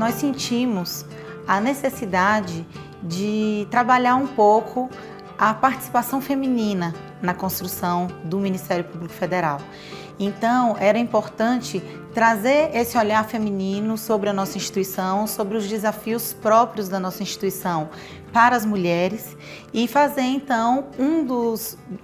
nós sentimos a necessidade de trabalhar um pouco a participação feminina na construção do Ministério Público Federal. Então, era importante trazer esse olhar feminino sobre a nossa instituição, sobre os desafios próprios da nossa instituição para as mulheres e fazer, então,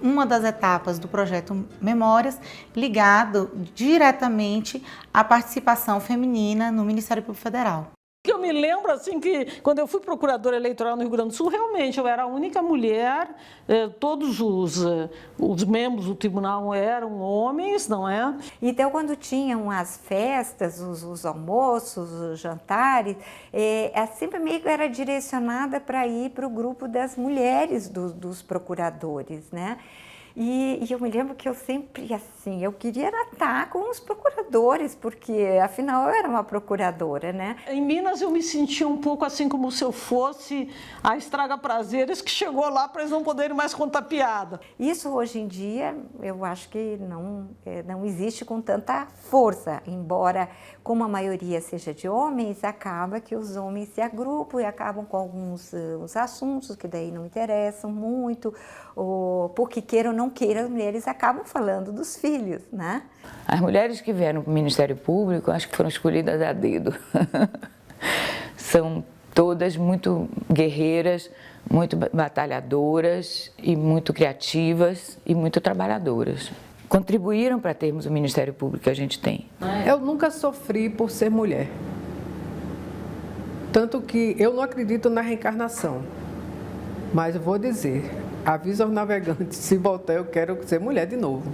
uma das etapas do projeto Memórias ligado diretamente à participação feminina no Ministério Público Federal. Eu me lembro assim que quando eu fui procuradora eleitoral no Rio Grande do Sul, realmente eu era a única mulher, todos os membros do tribunal eram homens, não é? Então, quando tinham as festas, os almoços, os jantares, sempre meio que era direcionada para ir para o grupo das mulheres dos procuradores, né? E eu me lembro que eu sempre, assim, eu queria estar com os procuradores, porque afinal eu era uma procuradora, né? Em Minas eu me sentia um pouco assim como se eu fosse a Estraga Prazeres que chegou lá para eles não poderem mais contar piada. Isso hoje em dia eu acho que não existe com tanta força, embora como a maioria seja de homens, acaba que os homens se agrupam e acabam com alguns os assuntos que daí não interessam muito, ou porque queiram ou não queiram, as mulheres acabam falando dos filhos, né? As mulheres que vieram para o Ministério Público, acho que foram escolhidas a dedo. São todas muito guerreiras, muito batalhadoras e muito criativas e muito trabalhadoras. Contribuíram para termos o Ministério Público que a gente tem. Eu nunca sofri por ser mulher. Tanto que eu não acredito na reencarnação. Mas eu vou dizer, aviso aos navegantes, se voltar eu quero ser mulher de novo.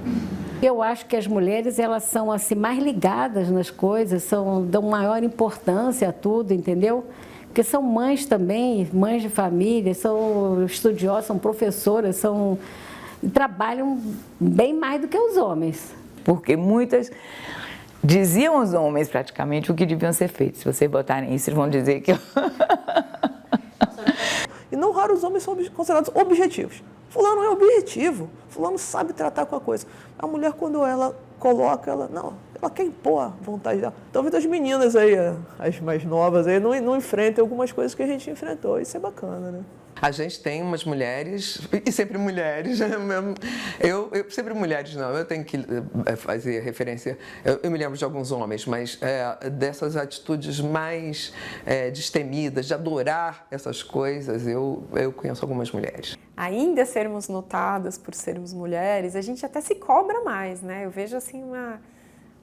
Eu acho que as mulheres, elas são assim mais ligadas nas coisas, dão maior importância a tudo, entendeu? Porque são mães também, mães de família, são estudiosas, são professoras, trabalham bem mais do que os homens. Porque muitas diziam aos homens praticamente o que deviam ser feito. Se vocês botarem isso, eles vão dizer que... E não raro os homens são considerados objetivos. Fulano é objetivo, fulano sabe tratar com a coisa. A mulher, quando ela coloca, ela quer impor a vontade dela. Talvez as meninas aí, as mais novas aí, não enfrentem algumas coisas que a gente enfrentou. Isso é bacana, né? A gente tem umas mulheres, e sempre mulheres, eu sempre mulheres não, eu tenho que fazer referência, eu me lembro de alguns homens, mas dessas atitudes mais destemidas, de adorar essas coisas, eu conheço algumas mulheres. Ainda sermos notadas por sermos mulheres, a gente até se cobra mais, né? Eu vejo assim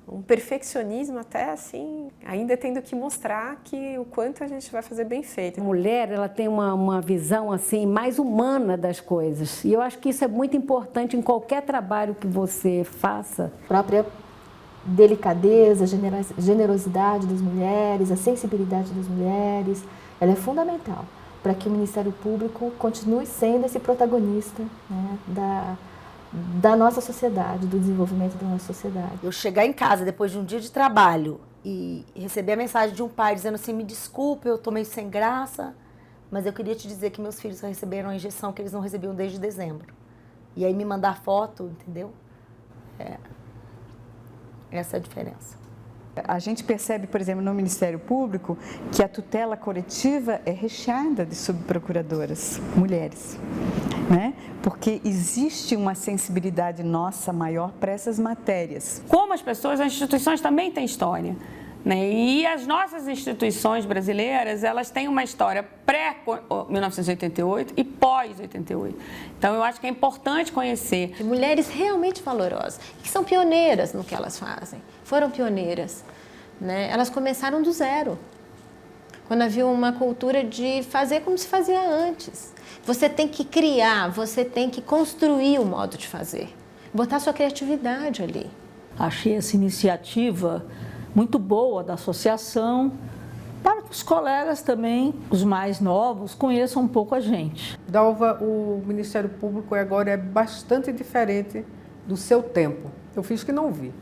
um perfeccionismo até assim, ainda tendo que mostrar que o quanto a gente vai fazer bem feito. A mulher, ela tem uma visão assim mais humana das coisas. E eu acho que isso é muito importante em qualquer trabalho que você faça. A própria delicadeza, generosidade das mulheres, a sensibilidade das mulheres, ela é fundamental para que o Ministério Público continue sendo esse protagonista, né, da nossa sociedade, do desenvolvimento da nossa sociedade. Eu chegar em casa depois de um dia de trabalho e receber a mensagem de um pai dizendo assim, me desculpe, eu tô meio sem graça, mas eu queria te dizer que meus filhos só receberam a injeção que eles não recebiam desde dezembro. E aí me mandar foto, entendeu? Essa é a diferença. A gente percebe, por exemplo, no Ministério Público, que a tutela coletiva é recheada de subprocuradoras, mulheres, né? Porque existe uma sensibilidade nossa maior para essas matérias. Como as pessoas, as instituições também têm história, né? E as nossas instituições brasileiras, elas têm uma história pré-1988 e pós-88. Então, eu acho que é importante conhecer. Mulheres realmente valorosas, que são pioneiras no que elas fazem. Foram pioneiras, né? Elas começaram do zero, quando havia uma cultura de fazer como se fazia antes. Você tem que criar, você tem que construir o modo de fazer, botar sua criatividade ali. Achei essa iniciativa muito boa da associação, para que os colegas também, os mais novos, conheçam um pouco a gente. Dalva, o Ministério Público agora é bastante diferente do seu tempo. Eu fiz que não vi.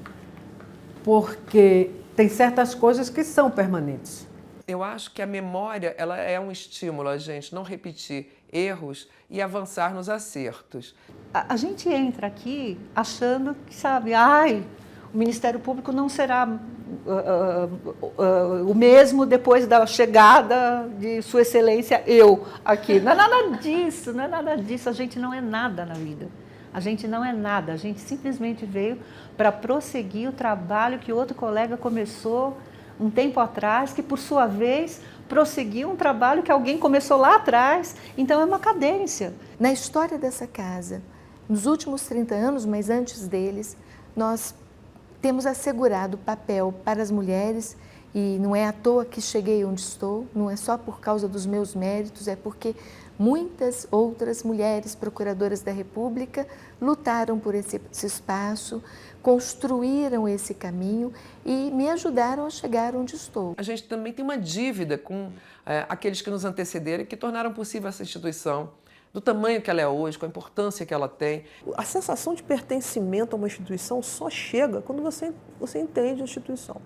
Porque tem certas coisas que são permanentes. Eu acho que a memória ela é um estímulo a gente não repetir erros e avançar nos acertos. A gente entra aqui achando que, sabe, O Ministério Público não será o mesmo depois da chegada de Sua Excelência eu aqui. Não é nada disso, não é nada disso. A gente não é nada na vida. A gente não é nada. A gente simplesmente veio para prosseguir o trabalho que outro colega começou um tempo atrás, que por sua vez prosseguiu um trabalho que alguém começou lá atrás. Então é uma cadência. Na história dessa casa, nos últimos 30 anos, mas antes deles, nós temos assegurado papel para as mulheres, e não é à toa que cheguei onde estou, não é só por causa dos meus méritos, é porque muitas outras mulheres procuradoras da República lutaram por esse espaço, construíram esse caminho e me ajudaram a chegar onde estou. A gente também tem uma dívida com aqueles que nos antecederam e que tornaram possível essa instituição, do tamanho que ela é hoje, com a importância que ela tem. A sensação de pertencimento a uma instituição só chega quando você entende a instituição.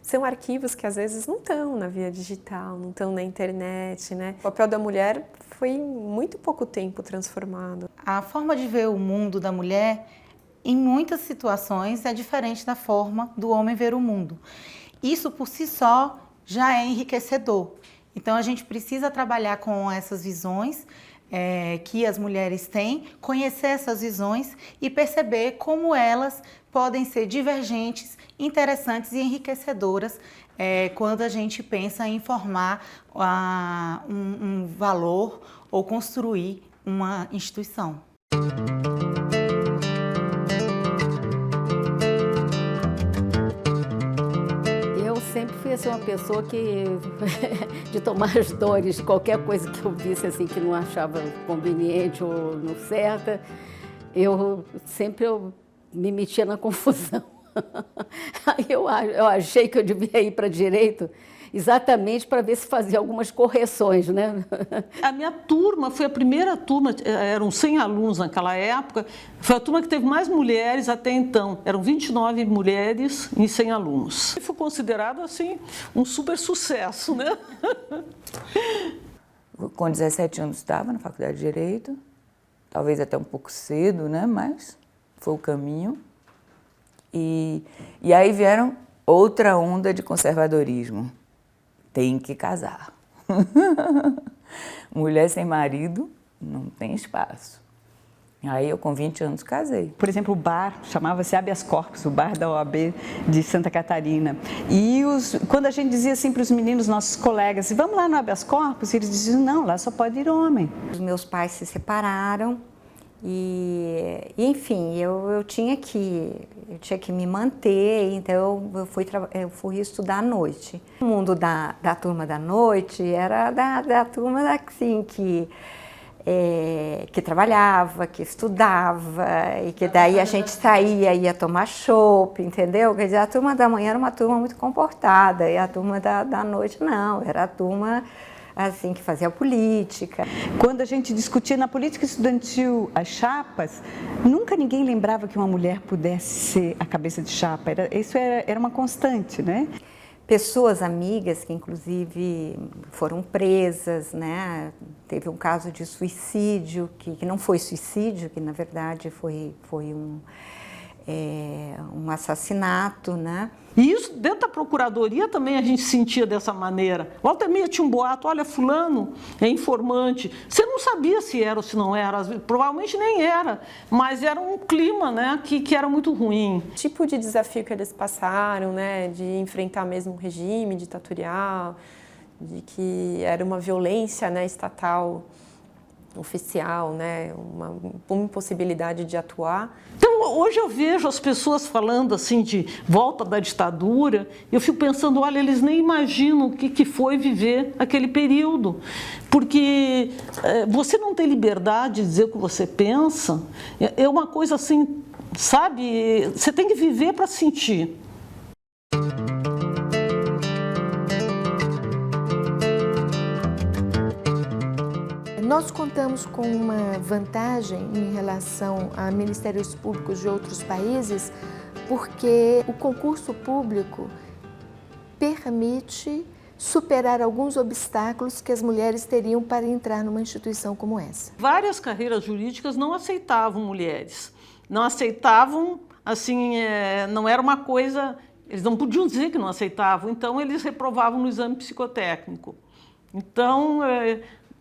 São arquivos que às vezes não estão na via digital, não estão na internet, né? O papel da mulher foi em muito pouco tempo transformado. A forma de ver o mundo da mulher, em muitas situações, é diferente da forma do homem ver o mundo. Isso por si só já é enriquecedor. Então a gente precisa trabalhar com essas visões que as mulheres têm, conhecer essas visões e perceber como elas podem ser divergentes, interessantes e enriquecedoras quando a gente pensa em formar um valor ou construir uma instituição. Eu sempre fui assim, uma pessoa que de tomar as dores, qualquer coisa que eu visse assim que não achava conveniente ou não certa, eu sempre me metia na confusão. Aí eu achei que eu devia ir para direito exatamente para ver se fazia algumas correções, né? A minha turma foi a primeira turma, eram 100 alunos naquela época, foi a turma que teve mais mulheres até então, eram 29 mulheres e 100 alunos. Foi considerado, assim, um super sucesso, né? Com 17 anos estava na Faculdade de Direito, talvez até um pouco cedo, né? Mas foi o caminho. E aí vieram outra onda de conservadorismo. Tem que casar. Mulher sem marido não tem espaço. Aí eu com 20 anos casei. Por exemplo, o bar chamava-se Habeas Corpus, o bar da OAB de Santa Catarina. E quando a gente dizia assim para os meninos, nossos colegas, vamos lá no Habeas Corpus, eles diziam, não, lá só pode ir homem. Os meus pais se separaram e enfim, eu tinha que me manter, então eu fui estudar à noite. O mundo da turma da noite era da turma assim, que trabalhava, que estudava, e que daí a gente saía, ia tomar chopp, entendeu? Quer dizer, a turma da manhã era uma turma muito comportada, e a turma da noite não, era a turma assim, que fazia política. Quando a gente discutia na política estudantil as chapas, nunca ninguém lembrava que uma mulher pudesse ser a cabeça de chapa, isso era uma constante, né? Pessoas amigas que inclusive foram presas, né? Teve um caso de suicídio, que não foi suicídio, que na verdade foi um assassinato, né? E isso dentro da procuradoria também a gente sentia dessa maneira. Volta e meia tinha um boato, olha, fulano é informante. Você não sabia se era ou se não era, provavelmente nem era, mas era um clima, né, que era muito ruim. O tipo de desafio que eles passaram, né, de enfrentar mesmo o regime ditatorial, de que era uma violência, né, estatal oficial, né, uma impossibilidade de atuar. Então, hoje eu vejo as pessoas falando assim de volta da ditadura, eu fico pensando, olha, eles nem imaginam o que foi viver aquele período, porque você não tem liberdade de dizer o que você pensa, é uma coisa assim, sabe, você tem que viver para sentir. Nós contamos com uma vantagem em relação a ministérios públicos de outros países, porque o concurso público permite superar alguns obstáculos que as mulheres teriam para entrar numa instituição como essa. Várias carreiras jurídicas não aceitavam mulheres, não aceitavam assim, não era uma coisa... Eles não podiam dizer que não aceitavam, então eles reprovavam no exame psicotécnico. Então,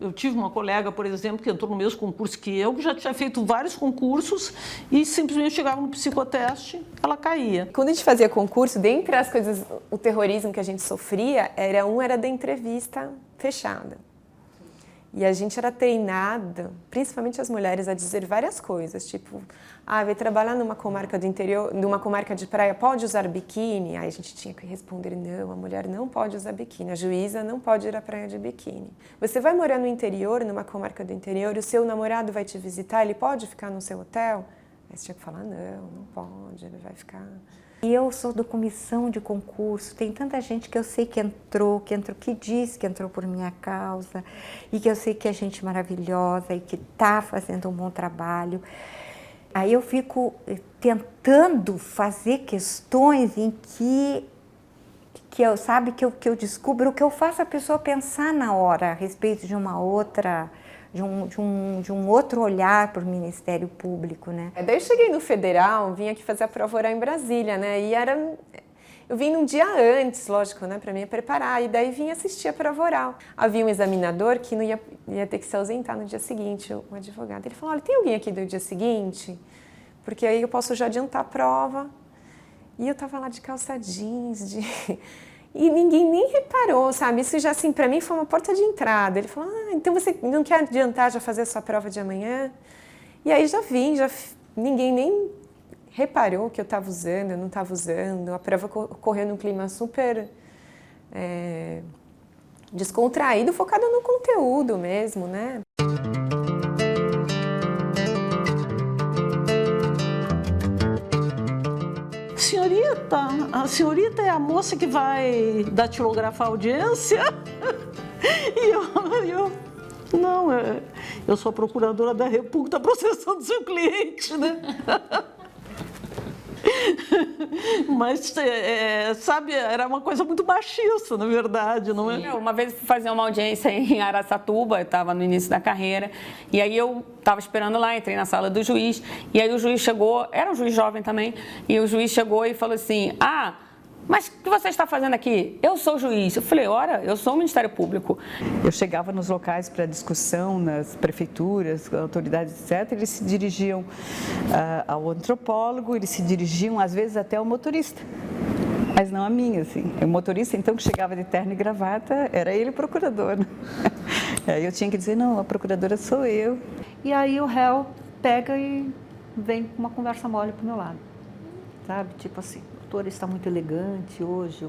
eu tive uma colega, por exemplo, que entrou no mesmo concurso que eu já tinha feito vários concursos e simplesmente chegava no psicoteste, ela caía. Quando a gente fazia concurso, dentre as coisas, o terrorismo que a gente sofria, era da entrevista fechada. E a gente era treinada, principalmente as mulheres, a dizer várias coisas, tipo, vai trabalhar numa comarca do interior, numa comarca de praia, pode usar biquíni? Aí a gente tinha que responder, não, a mulher não pode usar biquíni, a juíza não pode ir à praia de biquíni. Você vai morar no interior, numa comarca do interior, e o seu namorado vai te visitar, ele pode ficar no seu hotel? Aí você tinha que falar, não pode, ele vai ficar... E eu sou da comissão de concurso, tem tanta gente que eu sei que entrou, que diz que entrou por minha causa, e que eu sei que é gente maravilhosa e que está fazendo um bom trabalho. Aí eu fico tentando fazer questões em que eu descubro o que eu faço a pessoa pensar na hora a respeito de uma outra... De um outro olhar para o Ministério Público, né? Daí eu cheguei no Federal, vim aqui fazer a prova oral em Brasília, né? E eu vim num dia antes, lógico, né? Para me preparar. E daí vim assistir a prova oral. Havia um examinador que não ia ter que se ausentar no dia seguinte, um advogado. Ele falou, olha, tem alguém aqui do dia seguinte? Porque aí eu posso já adiantar a prova. E eu tava lá de calça jeans, E ninguém nem reparou, sabe? Isso já, assim, para mim foi uma porta de entrada. Ele falou, então você não quer adiantar já fazer a sua prova de amanhã? E aí ninguém nem reparou que eu estava usando, eu não estava usando. A prova ocorreu num clima super descontraído, focado no conteúdo mesmo, né? A senhorita é a moça que vai datilografar a audiência? E não, eu sou a procuradora da República, está processando seu cliente, né? Mas, sabe, era uma coisa muito machista, na verdade, não é? Uma vez eu fui fazer uma audiência em Araçatuba, eu estava no início da carreira, e aí eu estava esperando lá, entrei na sala do juiz, e aí o juiz chegou, era um juiz jovem também, e o juiz chegou e falou assim, mas o que você está fazendo aqui? Eu sou juiz. Eu falei, ora, eu sou o Ministério Público. Eu chegava nos locais para discussão, nas prefeituras, autoridades, etc. Eles se dirigiam ao antropólogo, eles se dirigiam, às vezes, até ao motorista. Mas não a mim, assim. O motorista, então, que chegava de terno e gravata, era ele o procurador. Aí eu tinha que dizer, não, a procuradora sou eu. E aí o réu pega e vem com uma conversa mole pro meu lado. Sabe? Tipo assim, doutora está muito elegante hoje.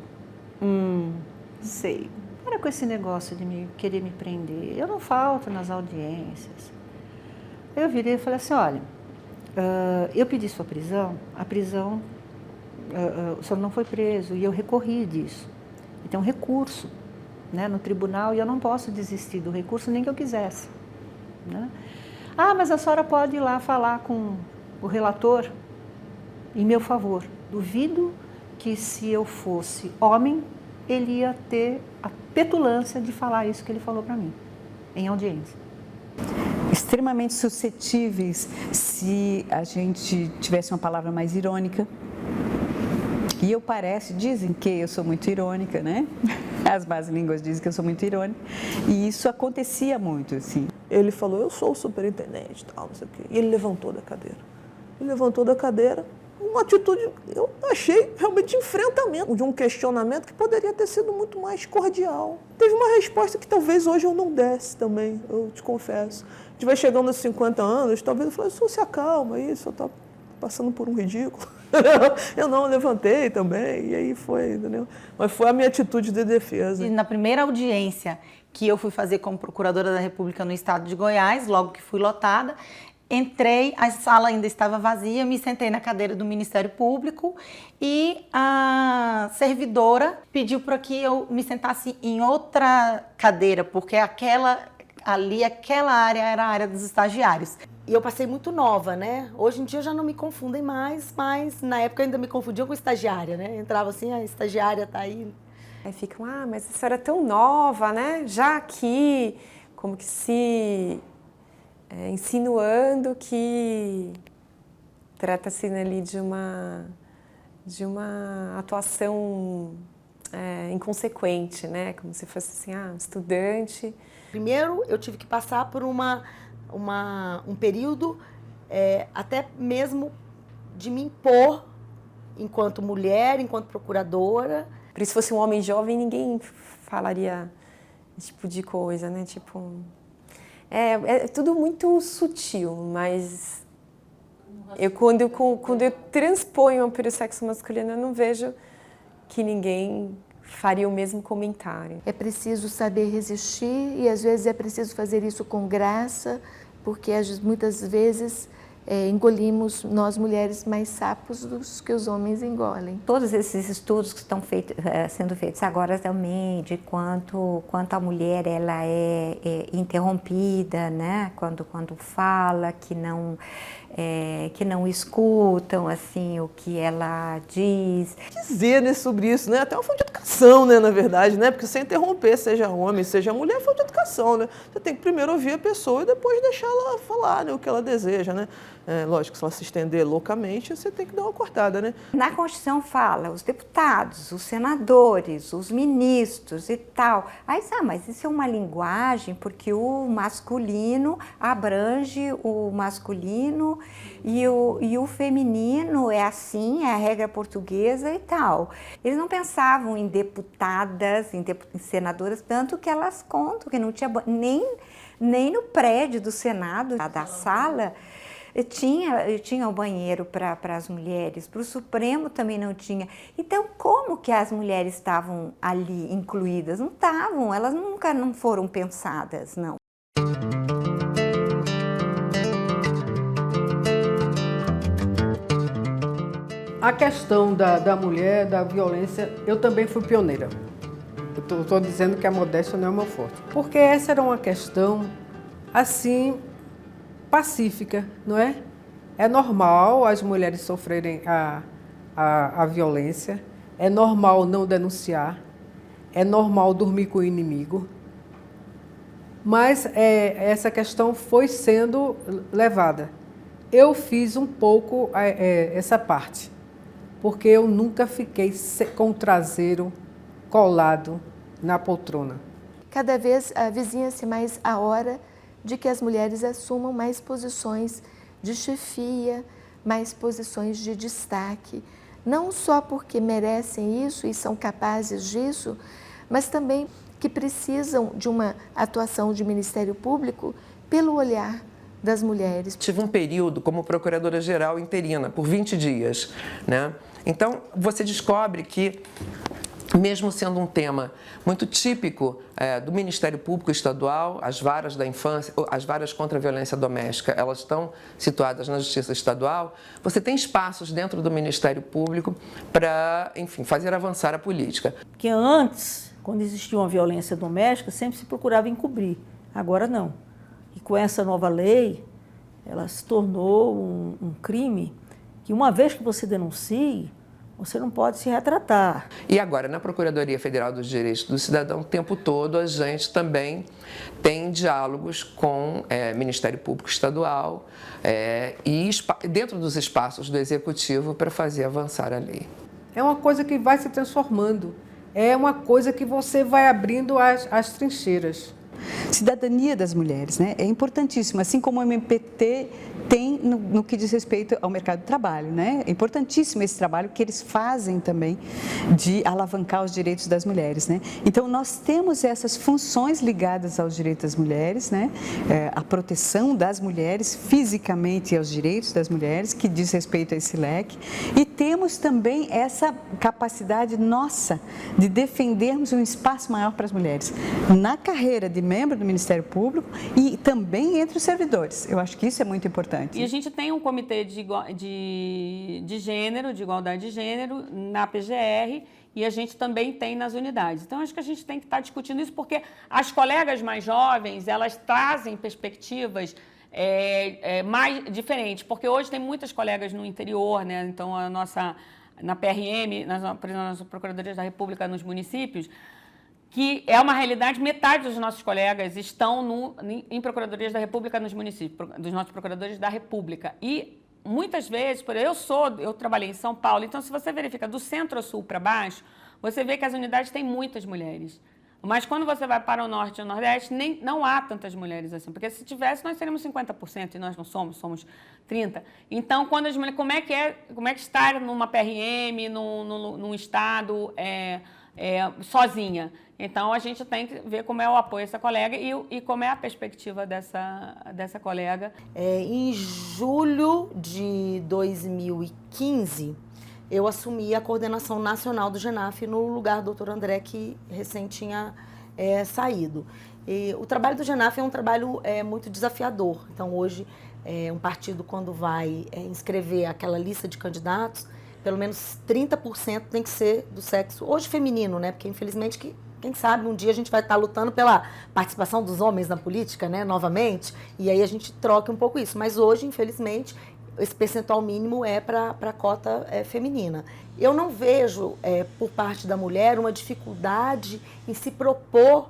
Sei. Para com esse negócio de querer me prender. Eu não falto nas audiências. Eu virei e falei assim, olha, eu pedi sua prisão, a prisão, o senhor não foi preso e eu recorri disso. E tem um recurso, né, no tribunal e eu não posso desistir do recurso nem que eu quisesse. Né? Mas a senhora pode ir lá falar com o relator em meu favor. Duvido que se eu fosse homem, ele ia ter a petulância de falar isso que ele falou para mim, em audiência. Extremamente suscetíveis se a gente tivesse uma palavra mais irônica. E dizem que eu sou muito irônica, né? As más línguas dizem que eu sou muito irônica. E isso acontecia muito, assim. Ele falou, eu sou o superintendente, tal, não sei o quê. E ele levantou da cadeira. Uma atitude, eu achei realmente de enfrentamento, de um questionamento que poderia ter sido muito mais cordial. Teve uma resposta que talvez hoje eu não desse também, eu te confesso. A gente vai chegando aos 50 anos, talvez eu falei, senhor, se acalma, isso, eu estou passando por um ridículo. Eu não levantei também, e aí foi, entendeu? Mas foi a minha atitude de defesa. E na primeira audiência que eu fui fazer como procuradora da República no estado de Goiás, logo que fui lotada, entrei, a sala ainda estava vazia, me sentei na cadeira do Ministério Público e a servidora pediu para que eu me sentasse em outra cadeira, porque aquela área era a área dos estagiários. E eu passei muito nova, né? Hoje em dia já não me confundem mais, mas na época ainda me confundiam com estagiária, né? Entrava assim, a estagiária tá aí. Aí ficam, mas a senhora é tão nova, né? Já aqui, como que se... insinuando que Trata-se ali de uma atuação inconsequente, né? Como se fosse assim, um estudante. Primeiro, eu tive que passar por um período até mesmo de me impor enquanto mulher, enquanto procuradora. Porque se fosse um homem jovem, ninguém falaria esse tipo de coisa, né? Tipo, é tudo muito sutil, mas quando eu transponho para o sexo masculino, eu não vejo que ninguém faria o mesmo comentário. É preciso saber resistir e às vezes é preciso fazer isso com graça, porque muitas vezes engolimos, nós mulheres, mais sapos do que os homens engolem. Todos esses estudos que estão sendo feitos agora também, de quanto a mulher ela é interrompida, né? Quando fala, que não escutam assim o que ela diz. Dizer, né, sobre isso, né? Até uma forma de educação, né, na verdade, né? Porque sem interromper, seja homem, seja mulher, é forma de educação, né? Você tem que primeiro ouvir a pessoa e depois deixar ela falar, né, o que ela deseja, né? Lógico, se ela se estender loucamente, você tem que dar uma cortada, né? Na Constituição fala os deputados, os senadores, os ministros e tal. Aí, mas isso é uma linguagem porque o masculino abrange o masculino e o feminino é assim, é a regra portuguesa e tal. Eles não pensavam em deputadas, em senadoras, tanto que elas contam que não tinha nem no prédio do Senado, da sala, tinha o banheiro para as mulheres, para o Supremo também não tinha. Então, como que as mulheres estavam ali incluídas? Não estavam, elas nunca não foram pensadas, não. A questão da mulher, da violência, eu também fui pioneira. Eu estou dizendo que a modéstia não é o meu forte. Porque essa era uma questão, assim, pacífica, não é? É normal as mulheres sofrerem a violência, é normal não denunciar, é normal dormir com o inimigo, mas essa questão foi sendo levada. Eu fiz um pouco essa parte, porque eu nunca fiquei com o traseiro colado na poltrona. Cada vez avizinha-se mais a hora de que as mulheres assumam mais posições de chefia, mais posições de destaque, não só porque merecem isso e são capazes disso, mas também que precisam de uma atuação de Ministério Público pelo olhar das mulheres. Tive um período como procuradora-geral interina, por 20 dias, né? Então, você descobre que, mesmo sendo um tema muito típico do Ministério Público Estadual, as varas da infância, as varas contra a violência doméstica, elas estão situadas na Justiça Estadual, você tem espaços dentro do Ministério Público para, enfim, fazer avançar a política. Porque antes, quando existia uma violência doméstica, sempre se procurava encobrir, agora não. E com essa nova lei, ela se tornou um crime que, uma vez que você denuncie, você não pode se retratar. E agora, na Procuradoria Federal dos Direitos do Cidadão, o tempo todo a gente também tem diálogos com o Ministério Público Estadual e dentro dos espaços do Executivo para fazer avançar a lei. É uma coisa que vai se transformando, é uma coisa que você vai abrindo as trincheiras. Cidadania das mulheres, né? É importantíssimo, assim como o MPT tem no que diz respeito ao mercado de trabalho, né? É importantíssimo esse trabalho que eles fazem também de alavancar os direitos das mulheres, né? Então, nós temos essas funções ligadas aos direitos das mulheres, né? A proteção das mulheres fisicamente aos direitos das mulheres, que diz respeito a esse leque, e temos também essa capacidade nossa de defendermos um espaço maior para as mulheres na carreira de membro do Ministério Público e também entre os servidores. Eu acho que isso é muito importante. E a gente tem um comitê de gênero, de igualdade de gênero, na PGR, e a gente também tem nas unidades. Então, acho que a gente tem que estar discutindo isso, porque as colegas mais jovens, elas trazem perspectivas mais diferentes, porque hoje tem muitas colegas no interior, né? Então, na PRM, nas Procuradorias da República nos municípios, que é uma realidade, metade dos nossos colegas estão em Procuradorias da República nos municípios, dos nossos procuradores da República. E muitas vezes, eu trabalhei em São Paulo, então se você verifica do centro ao sul para baixo, você vê que as unidades têm muitas mulheres. Mas quando você vai para o norte e o nordeste, não há tantas mulheres assim. Porque se tivesse, nós seríamos 50% e nós não somos 30%. Então, quando as mulheres, como é que estar numa PRM, num estado sozinha? Então, a gente tem que ver como é o apoio dessa colega e como é a perspectiva dessa colega. Em julho de 2015, eu assumi a coordenação nacional do GENAF no lugar do Dr. André, que recém tinha saído. E o trabalho do GENAF é um trabalho muito desafiador. Então, hoje, um partido, quando vai inscrever aquela lista de candidatos, pelo menos 30% tem que ser do sexo, hoje feminino, né? Porque, infelizmente, quem sabe um dia a gente vai estar lutando pela participação dos homens na política, né? Novamente, e aí a gente troca um pouco isso. Mas hoje, infelizmente, esse percentual mínimo é para a cota feminina. Eu não vejo, por parte da mulher, uma dificuldade em se propor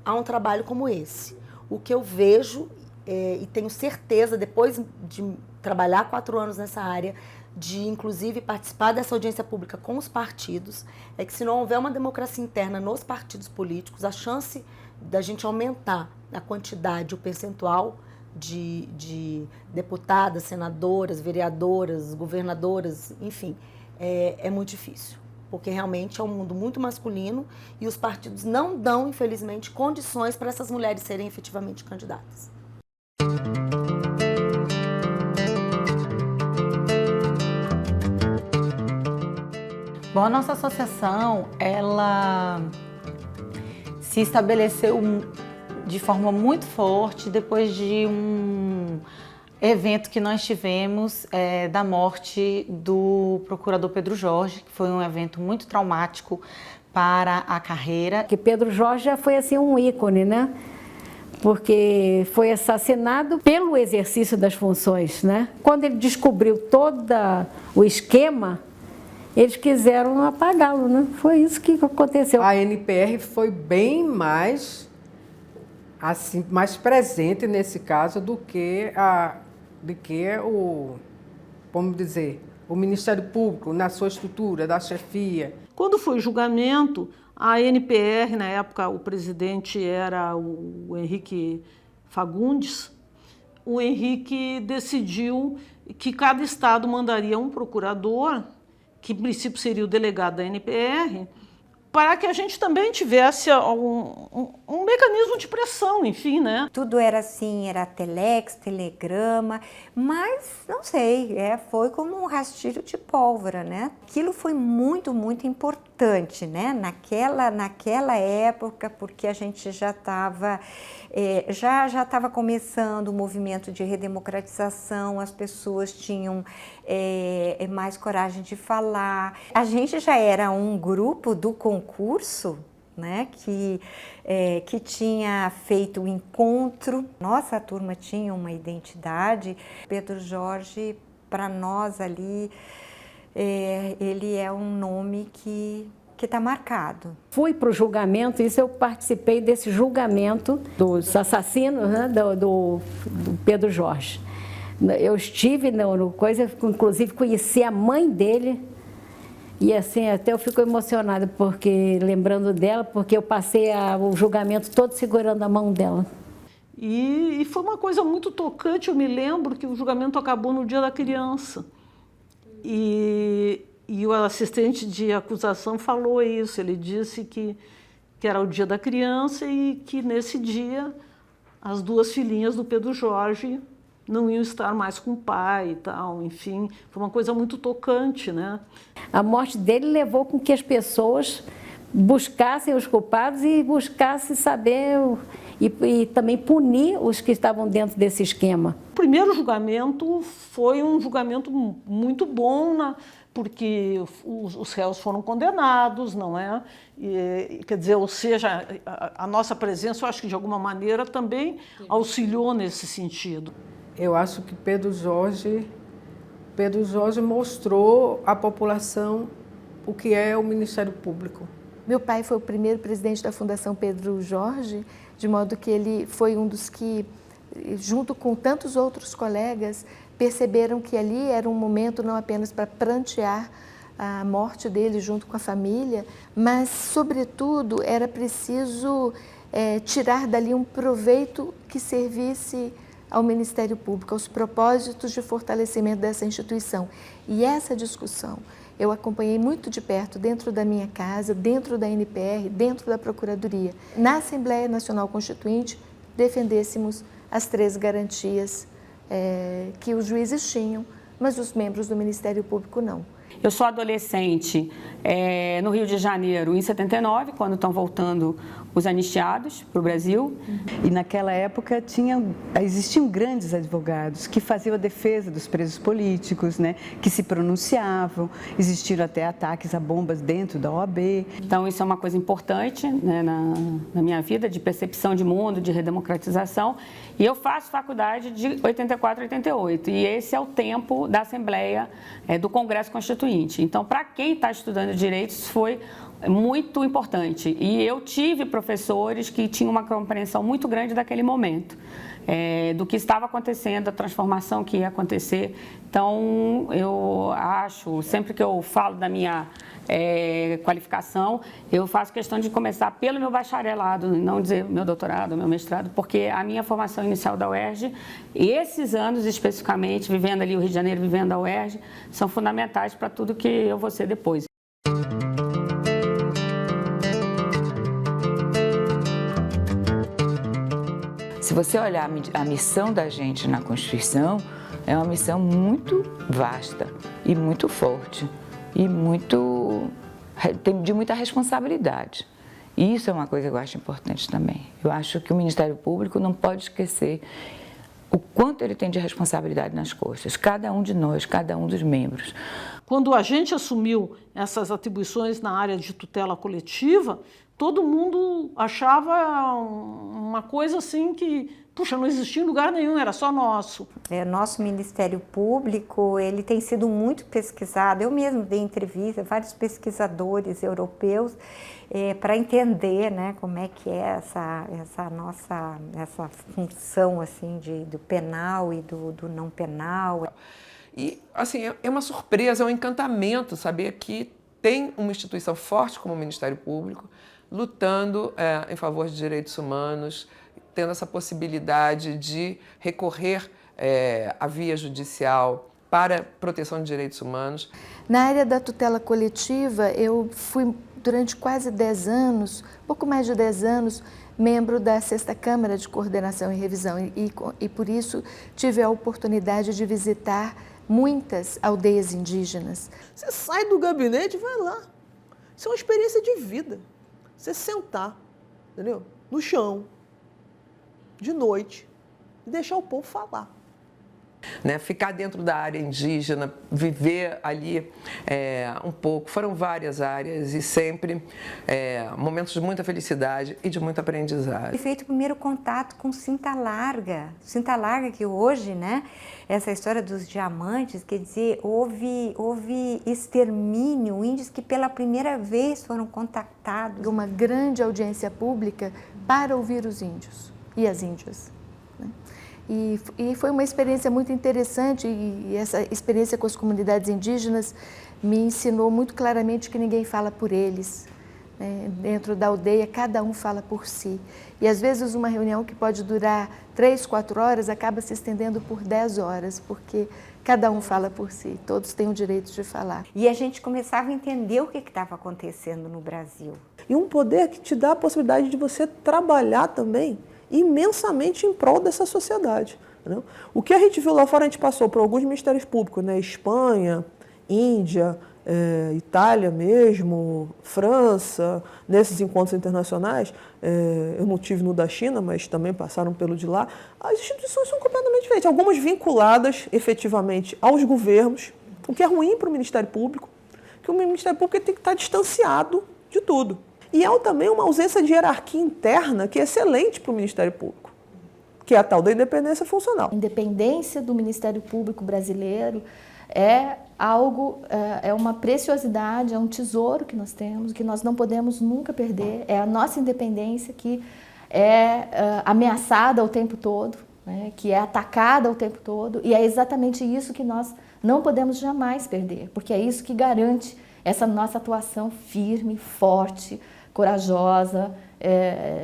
a um trabalho como esse. O que eu vejo, e tenho certeza, depois de trabalhar 4 anos nessa área, de inclusive participar dessa audiência pública com os partidos, é que se não houver uma democracia interna nos partidos políticos, a chance da gente aumentar a quantidade, o percentual de deputadas, senadoras, vereadoras, governadoras, enfim, é muito difícil. Porque realmente é um mundo muito masculino e os partidos não dão, infelizmente, condições para essas mulheres serem efetivamente candidatas. Bom, a nossa associação, ela se estabeleceu de forma muito forte depois de um evento que nós tivemos da morte do procurador Pedro Jorge, que foi um evento muito traumático para a carreira. Que Pedro Jorge já foi assim um ícone, né? Porque foi assassinado pelo exercício das funções, né? Quando ele descobriu todo o esquema, eles quiseram apagá-lo, né? Foi isso que aconteceu. A NPR foi bem mais assim, mais presente nesse caso do que vamos dizer, o Ministério Público na sua estrutura, da chefia. Quando foi julgamento, a NPR, na época o presidente era o Henrique Fagundes, o Henrique decidiu que cada estado mandaria um procurador, que em princípio seria o delegado da NPR, para que a gente também tivesse um mecanismo de pressão, enfim, né? Tudo era assim, era telex, telegrama, mas não sei, foi como um rastilho de pólvora, né? Aquilo foi muito, muito importante, né? Naquela época, porque a gente já estava começando o movimento de redemocratização, as pessoas tinham mais coragem de falar. A gente já era um grupo do concurso, né, que tinha feito o encontro. Nossa turma tinha uma identidade. Pedro Jorge, para nós ali, ele é um nome que está marcado. Fui para o julgamento, isso eu participei desse julgamento dos assassinos, né, do Pedro Jorge. Eu estive no coisa, inclusive conheci a mãe dele, e assim até eu fico emocionada porque lembrando dela, porque eu passei o julgamento todo segurando a mão dela. E foi uma coisa muito tocante. Eu me lembro que o julgamento acabou no Dia da Criança. E o assistente de acusação falou isso. Ele disse que era o Dia da Criança e que nesse dia as 2 filhinhas do Pedro Jorge não iam estar mais com o pai e tal, enfim, foi uma coisa muito tocante, né? A morte dele levou com que as pessoas buscassem os culpados e buscassem saber e também punir os que estavam dentro desse esquema. O primeiro julgamento foi um julgamento muito bom, porque os réus foram condenados, não é? Quer dizer, ou seja, a nossa presença, eu acho que de alguma maneira também auxiliou nesse sentido. Eu acho que Pedro Jorge mostrou à população o que é o Ministério Público. Meu pai foi o primeiro presidente da Fundação Pedro Jorge, de modo que ele foi um dos que, junto com tantos outros colegas, perceberam que ali era um momento não apenas para prantear a morte dele junto com a família, mas, sobretudo, era preciso tirar dali um proveito que servisse ao Ministério Público, aos propósitos de fortalecimento dessa instituição. E essa discussão eu acompanhei muito de perto dentro da minha casa, dentro da NPR, dentro da Procuradoria. Na Assembleia Nacional Constituinte, defendêssemos as 3 garantias que os juízes tinham, mas os membros do Ministério Público não. Eu sou adolescente no Rio de Janeiro, em 79, quando estão voltando os anistiados para o Brasil. E naquela época existiam grandes advogados que faziam a defesa dos presos políticos, né, que se pronunciavam, existiram até ataques a bombas dentro da OAB. Então isso é uma coisa importante, né, na minha vida, de percepção de mundo, de redemocratização. E eu faço faculdade de 84 a 88, e esse é o tempo da Assembleia do Congresso Constituinte. Então, para quem está estudando direitos, foi muito importante. E eu tive professores que tinham uma compreensão muito grande daquele momento, do que estava acontecendo, da transformação que ia acontecer. Então, eu acho, sempre que eu falo da minha qualificação, eu faço questão de começar pelo meu bacharelado, não dizer meu doutorado, meu mestrado, porque a minha formação inicial da UERJ, esses anos especificamente, vivendo ali o Rio de Janeiro, vivendo a UERJ, são fundamentais para tudo que eu vou ser depois. Se você olhar a missão da gente na Constituição, é uma missão muito vasta e muito forte e de muita responsabilidade. E isso é uma coisa que eu acho importante também. Eu acho que o Ministério Público não pode esquecer o quanto ele tem de responsabilidade nas costas, cada um de nós, cada um dos membros. Quando a gente assumiu essas atribuições na área de tutela coletiva, todo mundo achava uma coisa assim que, puxa, não existia em lugar nenhum, era só nosso. Nosso Ministério Público, ele tem sido muito pesquisado. Eu mesmo dei entrevista a vários pesquisadores europeus para entender, né, como é que é essa função assim, do penal e do não penal. E, assim, é uma surpresa, é um encantamento saber que tem uma instituição forte como o Ministério Público, lutando em favor de direitos humanos, tendo essa possibilidade de recorrer à via judicial para proteção de direitos humanos. Na área da tutela coletiva, eu fui durante quase 10 anos, pouco mais de 10 anos, membro da 6ª Câmara de Coordenação e Revisão e por isso tive a oportunidade de visitar muitas aldeias indígenas. Você sai do gabinete e vai lá. Isso é uma experiência de vida. Você sentar, entendeu? No chão, de noite, e deixar o povo falar. Né? Ficar dentro da área indígena, viver ali um pouco. Foram várias áreas e sempre momentos de muita felicidade e de muito aprendizado. Feito o primeiro contato com Cinta Larga que hoje, né, essa história dos diamantes, quer dizer, houve extermínio, índios que pela primeira vez foram contactados. Uma grande audiência pública para ouvir os índios e as índias. Né? E foi uma experiência muito interessante e essa experiência com as comunidades indígenas me ensinou muito claramente que ninguém fala por eles. Dentro da aldeia, cada um fala por si. E às vezes uma reunião que pode durar 3, 4 horas acaba se estendendo por 10 horas, porque cada um fala por si, todos têm o direito de falar. E a gente começava a entender o que estava acontecendo no Brasil. E um poder que te dá a possibilidade de você trabalhar também imensamente em prol dessa sociedade. Entendeu? O que a gente viu lá fora, a gente passou por alguns ministérios públicos, né? Espanha, Índia, Itália mesmo, França, nesses encontros internacionais, eu não tive no da China, mas também passaram pelo de lá, as instituições são completamente diferentes, algumas vinculadas efetivamente aos governos, o que é ruim para o Ministério Público, que o Ministério Público tem que estar distanciado de tudo. E há também uma ausência de hierarquia interna que é excelente para o Ministério Público, que é a tal da independência funcional. A independência do Ministério Público brasileiro é algo, é uma preciosidade, é um tesouro que nós temos, que nós não podemos nunca perder. É a nossa independência que é ameaçada o tempo todo, né, que é atacada o tempo todo, e é exatamente isso que nós não podemos jamais perder, porque é isso que garante essa nossa atuação firme, forte, corajosa,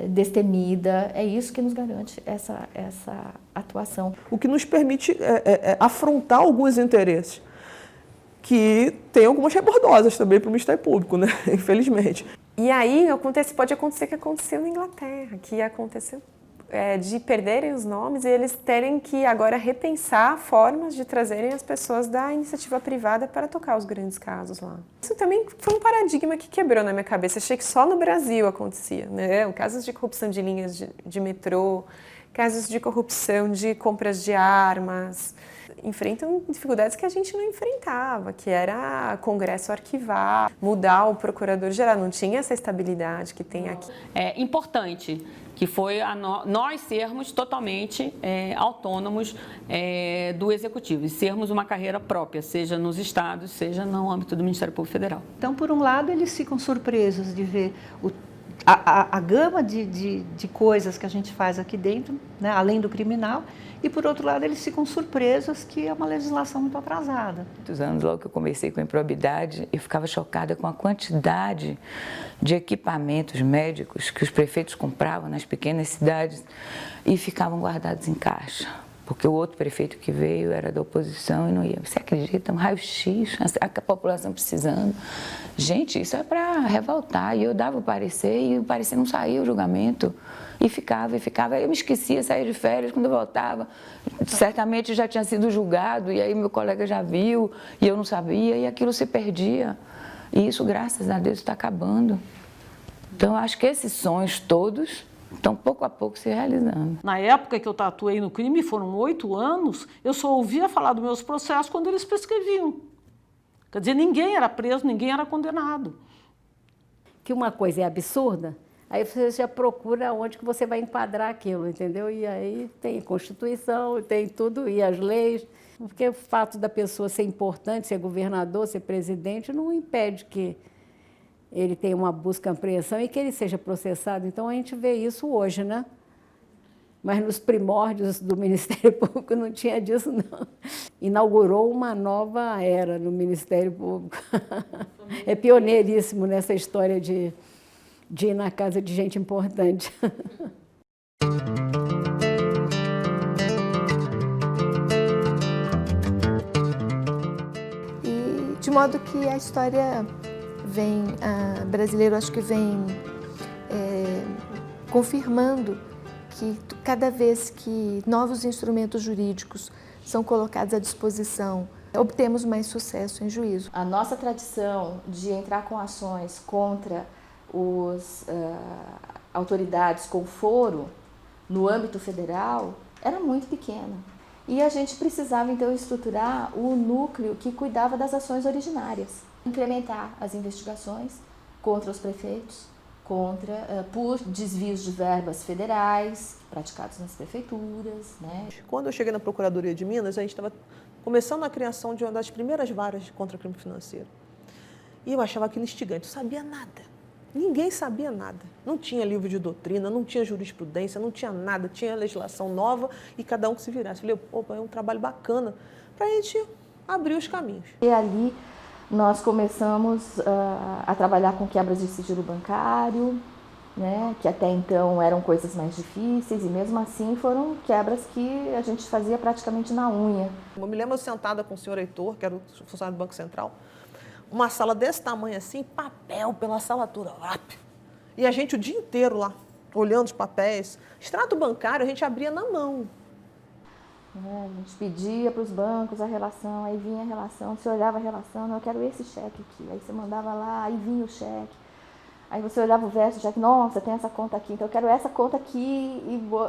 destemida, é isso que nos garante essa atuação. O que nos permite afrontar alguns interesses, que tem algumas rebordosas também para o Ministério Público, né? Infelizmente. E aí pode acontecer o que aconteceu na Inglaterra, que aconteceu de perderem os nomes e eles terem que agora repensar formas de trazerem as pessoas da iniciativa privada para tocar os grandes casos lá. Isso também foi um paradigma que quebrou na minha cabeça. Achei que só no Brasil acontecia, né? Casos de corrupção de linhas de metrô, casos de corrupção de compras de armas, enfrentam dificuldades que a gente não enfrentava, que era Congresso arquivar, mudar o procurador-geral, não tinha essa estabilidade que tem aqui. É importante que foi nós sermos totalmente autônomos do Executivo e sermos uma carreira própria, seja nos estados, seja no âmbito do Ministério Público Federal. Então, por um lado, eles ficam surpresos de ver a gama de coisas que a gente faz aqui dentro, né, além do criminal, e por outro lado eles ficam surpresos que é uma legislação muito atrasada. Muitos anos, logo que eu comecei com a improbidade, eu ficava chocada com a quantidade de equipamentos médicos que os prefeitos compravam nas pequenas cidades e ficavam guardados em caixa. Porque o outro prefeito que veio era da oposição e não ia. Você acredita? Um raio-x, a população precisando. Gente, isso é para revoltar. E eu dava o parecer e o parecer não saía o julgamento. E ficava. Aí eu me esquecia, saía de férias, quando eu voltava, certamente já tinha sido julgado, e aí meu colega já viu, e eu não sabia, e aquilo se perdia. E isso, graças a Deus, está acabando. Então, eu acho que esses sonhos todos estão pouco a pouco se realizando. Na época que eu atuei no crime, foram 8 anos, eu só ouvia falar dos meus processos quando eles prescreviam. Quer dizer, ninguém era preso, ninguém era condenado. Que uma coisa é absurda, aí você já procura onde que você vai enquadrar aquilo, entendeu? E aí tem Constituição, tem tudo, e as leis. Porque o fato da pessoa ser importante, ser governador, ser presidente, não impede que ele tenha uma busca e apreensão e que ele seja processado. Então, a gente vê isso hoje, né? Mas nos primórdios do Ministério Público não tinha disso, não. Inaugurou uma nova era no Ministério Público. É pioneiríssimo nessa história de ir na casa de gente importante. E de modo que a história brasileiro, acho que vem confirmando que cada vez que novos instrumentos jurídicos são colocados à disposição, obtemos mais sucesso em juízo. A nossa tradição de entrar com ações contra as autoridades com foro no âmbito federal era muito pequena. E a gente precisava, então, estruturar o núcleo que cuidava das ações originárias. Incrementar as investigações contra os prefeitos, por desvios de verbas federais praticados nas prefeituras, né? Quando eu cheguei na Procuradoria de Minas, a gente estava começando a criação de uma das primeiras varas contra crime financeiro. E eu achava aquilo instigante, eu sabia nada. Ninguém sabia nada. Não tinha livro de doutrina, não tinha jurisprudência, não tinha nada, tinha legislação nova e cada um que se virasse. Eu falei, opa, é um trabalho bacana para a gente abrir os caminhos. E ali nós começamos a trabalhar com quebras de sigilo bancário, né, que até então eram coisas mais difíceis, e mesmo assim foram quebras que a gente fazia praticamente na unha. Eu me lembro sentada com o senhor Heitor, que era o funcionário do Banco Central, uma sala desse tamanho assim, papel pela sala toda, e a gente o dia inteiro lá, olhando os papéis. Extrato bancário a gente abria na mão. A gente pedia para os bancos a relação, aí vinha a relação, você olhava a relação, não, eu quero esse cheque aqui, aí você mandava lá, aí vinha o cheque, aí você olhava o verso do cheque, nossa, tem essa conta aqui, então eu quero essa conta aqui,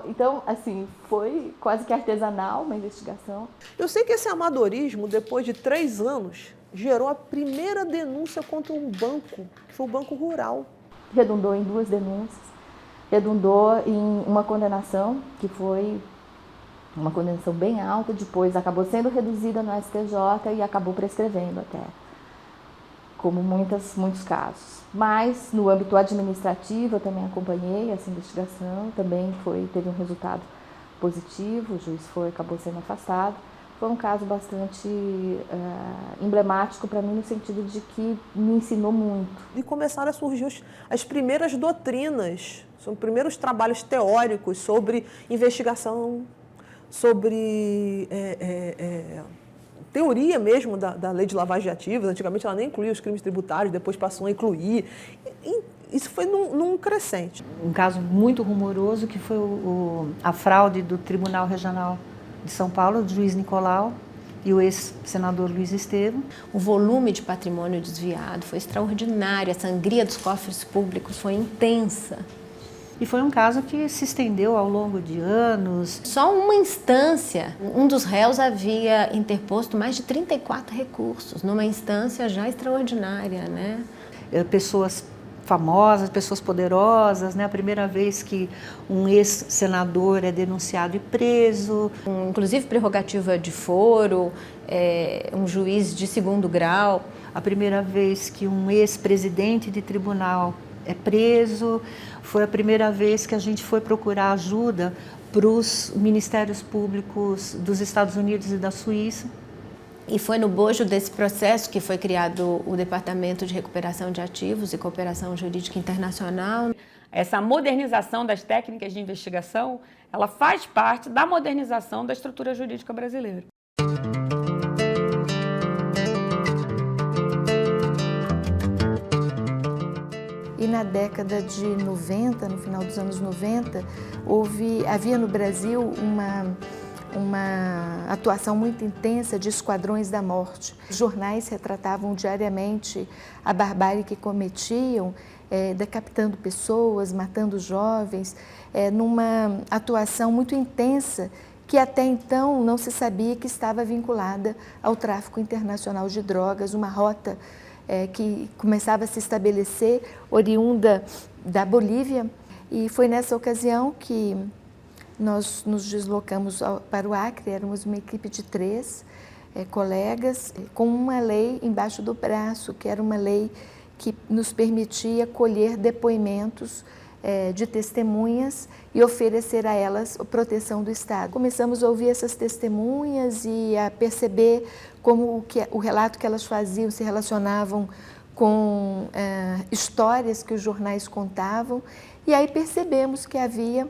então, assim, foi quase que artesanal uma investigação. Eu sei que esse amadorismo, depois de 3 anos, gerou a primeira denúncia contra um banco, que foi o Banco Rural. Redundou em 2 denúncias, redundou em uma condenação, que foi uma condenação bem alta, depois acabou sendo reduzida no STJ e acabou prescrevendo até, como muitos casos. Mas no âmbito administrativo eu também acompanhei essa investigação, também teve um resultado positivo, o juiz acabou sendo afastado. Foi um caso bastante emblemático para mim, no sentido de que me ensinou muito. E começaram a surgir as primeiras doutrinas, os primeiros trabalhos teóricos sobre investigação, sobre teoria mesmo da lei de lavagem de ativos. Antigamente ela nem incluía os crimes tributários, depois passou a incluir. Isso foi num crescente. Um caso muito rumoroso que foi a fraude do Tribunal Regional de São Paulo, do juiz Nicolau e o ex-senador Luiz Estevam. O volume de patrimônio desviado foi extraordinário, a sangria dos cofres públicos foi intensa. E foi um caso que se estendeu ao longo de anos. Só uma instância, um dos réus havia interposto mais de 34 recursos, numa instância já extraordinária, né? Pessoas famosas, pessoas poderosas, né? A primeira vez que um ex-senador é denunciado e preso. Inclusive prerrogativa de foro, um juiz de segundo grau. A primeira vez que um ex-presidente de tribunal é preso. Foi a primeira vez que a gente foi procurar ajuda para os ministérios públicos dos Estados Unidos e da Suíça. E foi no bojo desse processo que foi criado o Departamento de Recuperação de Ativos e Cooperação Jurídica Internacional. Essa modernização das técnicas de investigação, ela faz parte da modernização da estrutura jurídica brasileira. E na década de 90, no final dos anos 90, havia no Brasil uma atuação muito intensa de esquadrões da morte. Os jornais retratavam diariamente a barbárie que cometiam, decapitando pessoas, matando jovens, numa atuação muito intensa que até então não se sabia que estava vinculada ao tráfico internacional de drogas, uma rota que começava a se estabelecer, oriunda da Bolívia. E foi nessa ocasião que nós nos deslocamos para o Acre, éramos uma equipe de 3 colegas, com uma lei embaixo do braço, que era uma lei que nos permitia colher depoimentos de testemunhas e oferecer a elas a proteção do Estado. Começamos a ouvir essas testemunhas e a perceber como o relato que elas faziam se relacionavam com histórias que os jornais contavam, e aí percebemos que havia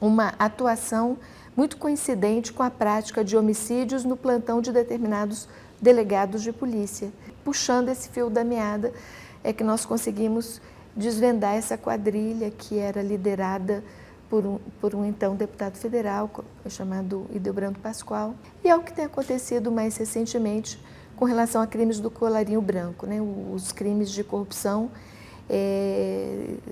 uma atuação muito coincidente com a prática de homicídios no plantão de determinados delegados de polícia. Puxando esse fio da meada é que nós conseguimos desvendar essa quadrilha que era liderada por um então deputado federal chamado Ildebrando Pascoal. E é o que tem acontecido mais recentemente com relação a crimes do colarinho branco, né? Os crimes de corrupção.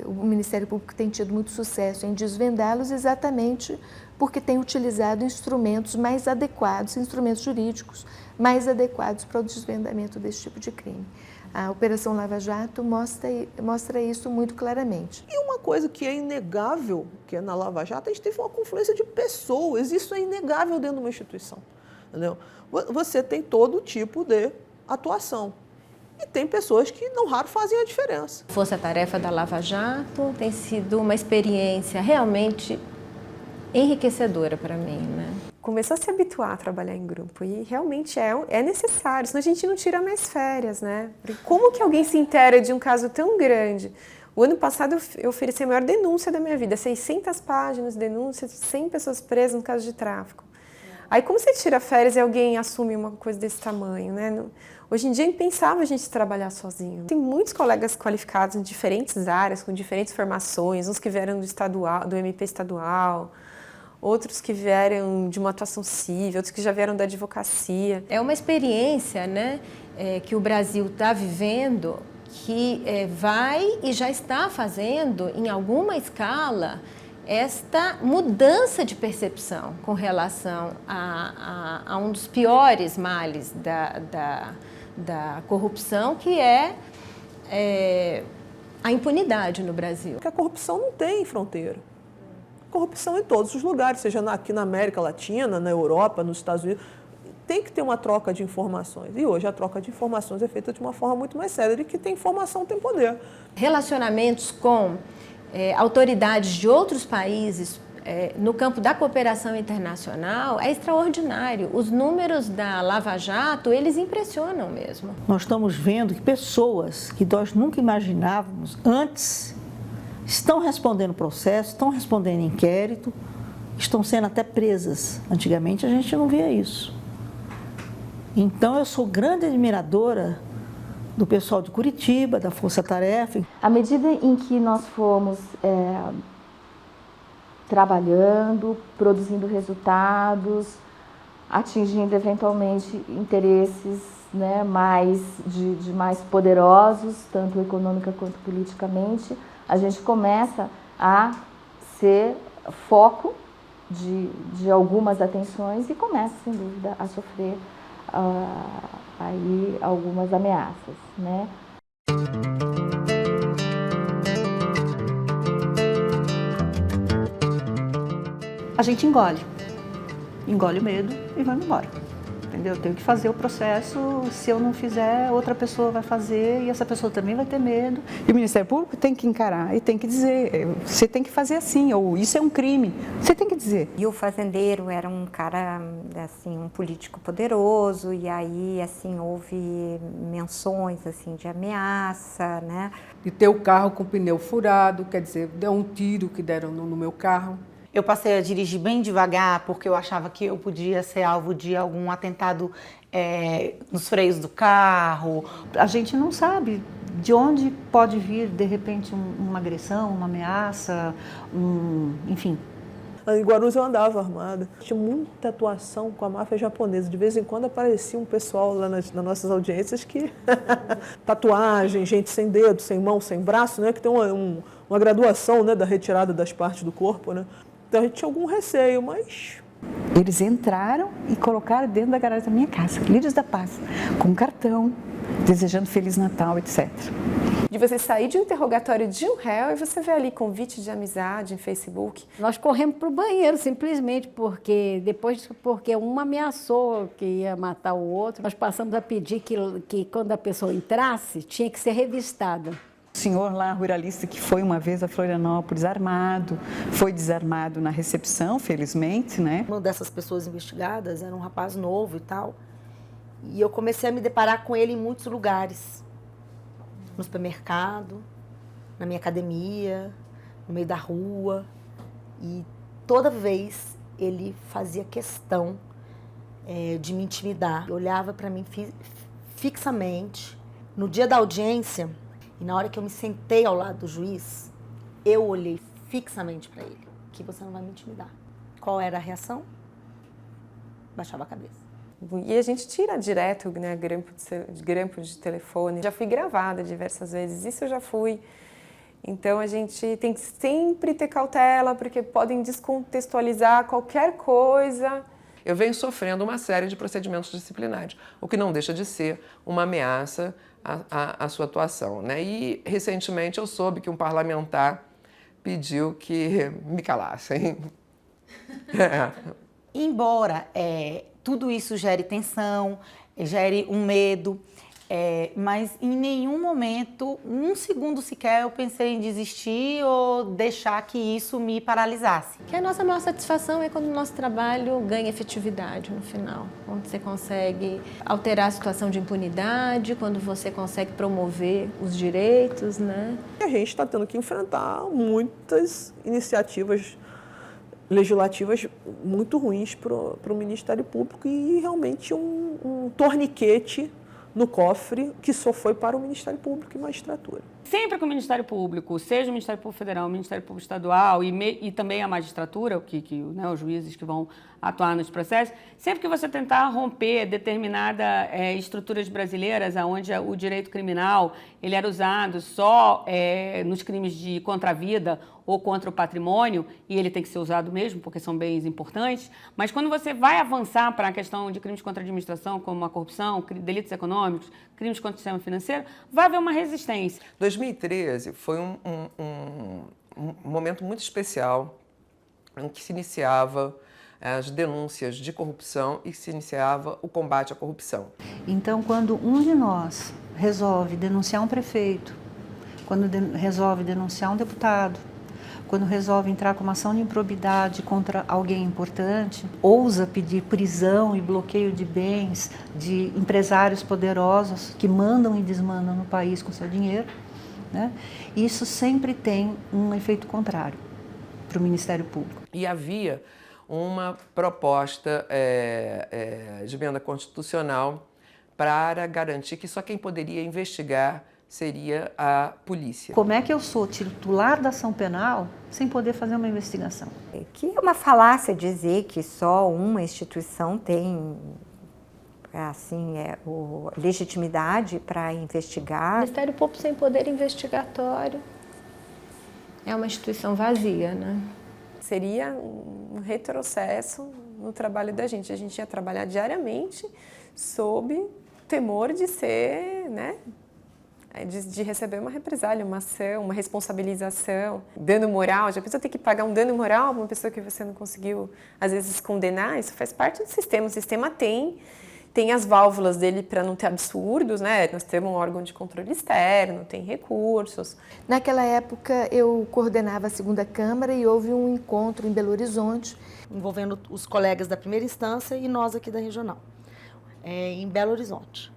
O Ministério Público tem tido muito sucesso em desvendá-los exatamente porque tem utilizado instrumentos mais adequados, instrumentos jurídicos mais adequados para o desvendamento desse tipo de crime. A Operação Lava Jato mostra isso muito claramente. E uma coisa que é inegável, que é na Lava Jato, a gente teve uma confluência de pessoas, isso é inegável dentro de uma instituição. Entendeu? Você tem todo tipo de atuação. E tem pessoas que não raro fazem a diferença. Força-tarefa da Lava Jato tem sido uma experiência realmente enriquecedora para mim, né? Começou a se habituar a trabalhar em grupo e realmente é necessário, senão a gente não tira mais férias, né? Porque como que alguém se inteira de um caso tão grande? O ano passado eu ofereci a maior denúncia da minha vida, 600 páginas de denúncias, 100 pessoas presas no caso de tráfico. Aí como você tira férias e alguém assume uma coisa desse tamanho, né? Hoje em dia é impensável a gente trabalhar sozinho. Tem muitos colegas qualificados em diferentes áreas, com diferentes formações, uns que vieram do MP estadual, outros que vieram de uma atuação civil, outros que já vieram da advocacia. É uma experiência, né, que o Brasil está vivendo, que vai e já está fazendo, em alguma escala, esta mudança de percepção com relação a um dos piores males da corrupção, que é a impunidade no Brasil. Porque a corrupção não tem fronteira. Corrupção em todos os lugares, seja aqui na América Latina, na Europa, nos Estados Unidos. Tem que ter uma troca de informações. E hoje a troca de informações é feita de uma forma muito mais séria, e que tem informação tem poder. Relacionamentos com autoridades de outros países no campo da cooperação internacional é extraordinário. Os números da Lava Jato, eles impressionam mesmo. Nós estamos vendo que pessoas que nós nunca imaginávamos antes estão respondendo processo, estão respondendo inquérito, estão sendo até presas. Antigamente a gente não via isso. Então eu sou grande admiradora do pessoal de Curitiba, da Força Tarefa. À medida em que nós fomos trabalhando, produzindo resultados, atingindo eventualmente interesses, né, mais poderosos, tanto econômica quanto politicamente, a gente começa a ser foco de algumas atenções e começa, sem dúvida, a sofrer aí algumas ameaças, né? A gente engole o medo e vai embora, entendeu? Eu tenho que fazer o processo, se eu não fizer, outra pessoa vai fazer e essa pessoa também vai ter medo. E o Ministério Público tem que encarar e tem que dizer, você tem que fazer assim, ou isso é um crime, você tem que dizer. E o fazendeiro era um cara, assim, um político poderoso, e aí, assim, houve menções, assim, de ameaça, né? De ter o carro com o pneu furado, quer dizer, deu um tiro que deram no meu carro. Eu passei a dirigir bem devagar porque eu achava que eu podia ser alvo de algum atentado nos freios do carro. A gente não sabe de onde pode vir, de repente, uma agressão, uma ameaça, enfim. Em Guarulhos eu andava armada. Tinha muita atuação com a máfia japonesa. De vez em quando aparecia um pessoal lá nas nossas audiências que... tatuagem, gente sem dedo, sem mão, sem braço, né? Que tem uma graduação, né, da retirada das partes do corpo, né? Então a gente tinha algum receio, mas... Eles entraram e colocaram dentro da garagem da minha casa, Lírios da Paz, com cartão, desejando Feliz Natal, etc. De você sair de um interrogatório de um réu e você vê ali convite de amizade em Facebook. Nós corremos para o banheiro simplesmente porque um ameaçou que ia matar o outro. Nós passamos a pedir que quando a pessoa entrasse, tinha que ser revistada. O senhor lá, ruralista, que foi uma vez a Florianópolis armado, foi desarmado na recepção, felizmente, né? Uma dessas pessoas investigadas era um rapaz novo e tal, e eu comecei a me deparar com ele em muitos lugares. No supermercado, na minha academia, no meio da rua, e toda vez ele fazia questão de me intimidar. Ele olhava para mim fixamente. No dia da audiência, e na hora que eu me sentei ao lado do juiz, eu olhei fixamente para ele, que você não vai me intimidar. Qual era a reação? Baixava a cabeça. E a gente tira direto, né, grampo de telefone. Já fui gravada diversas vezes, isso eu já fui. Então a gente tem que sempre ter cautela, porque podem descontextualizar qualquer coisa. Eu venho sofrendo uma série de procedimentos disciplinares, o que não deixa de ser uma ameaça à sua atuação, né? E recentemente eu soube que um parlamentar pediu que me calassem. Embora tudo isso gere tensão, gere um medo, mas em nenhum momento, um segundo sequer, eu pensei em desistir ou deixar que isso me paralisasse. Que a nossa maior satisfação é quando o nosso trabalho ganha efetividade no final. Quando você consegue alterar a situação de impunidade, quando você consegue promover os direitos, né? A gente está tendo que enfrentar muitas iniciativas legislativas muito ruins para o Ministério Público e realmente um torniquete no cofre que só foi para o Ministério Público e magistratura. Sempre que o Ministério Público, seja o Ministério Público Federal, o Ministério Público Estadual e também a magistratura, né, os juízes que vão atuar nos processos, sempre que você tentar romper determinadas estruturas brasileiras onde o direito criminal ele era usado só nos crimes contra a vida ou contra o patrimônio, e ele tem que ser usado mesmo, porque são bens importantes, mas quando você vai avançar para a questão de crimes contra a administração, como a corrupção, delitos econômicos, crimes contra o sistema financeiro, vai haver uma resistência. 2013 foi um momento muito especial em que se iniciava as denúncias de corrupção e se iniciava o combate à corrupção. Então, quando um de nós resolve denunciar um prefeito, quando resolve denunciar um deputado, quando resolve entrar com uma ação de improbidade contra alguém importante, ousa pedir prisão e bloqueio de bens de empresários poderosos que mandam e desmandam no país com seu dinheiro, né? Isso sempre tem um efeito contrário para o Ministério Público. E havia uma proposta de emenda constitucional para garantir que só quem poderia investigar seria a polícia. Como é que eu sou titular da ação penal sem poder fazer uma investigação? Que é uma falácia dizer que só uma instituição tem legitimidade para investigar. O Ministério Público sem poder investigatório é uma instituição vazia, né? Seria um retrocesso no trabalho da gente. A gente ia trabalhar diariamente sob temor de ser, né? De receber uma represália, uma ação, uma responsabilização, dano moral. Já pensou ter que pagar um dano moral para uma pessoa que você não conseguiu, às vezes, condenar? Isso faz parte do sistema. O sistema tem as válvulas dele para não ter absurdos, né? Nós temos um órgão de controle externo, tem recursos. Naquela época, eu coordenava a 2ª Câmara e houve um encontro em Belo Horizonte, envolvendo os colegas da primeira instância e nós aqui da regional, em Belo Horizonte.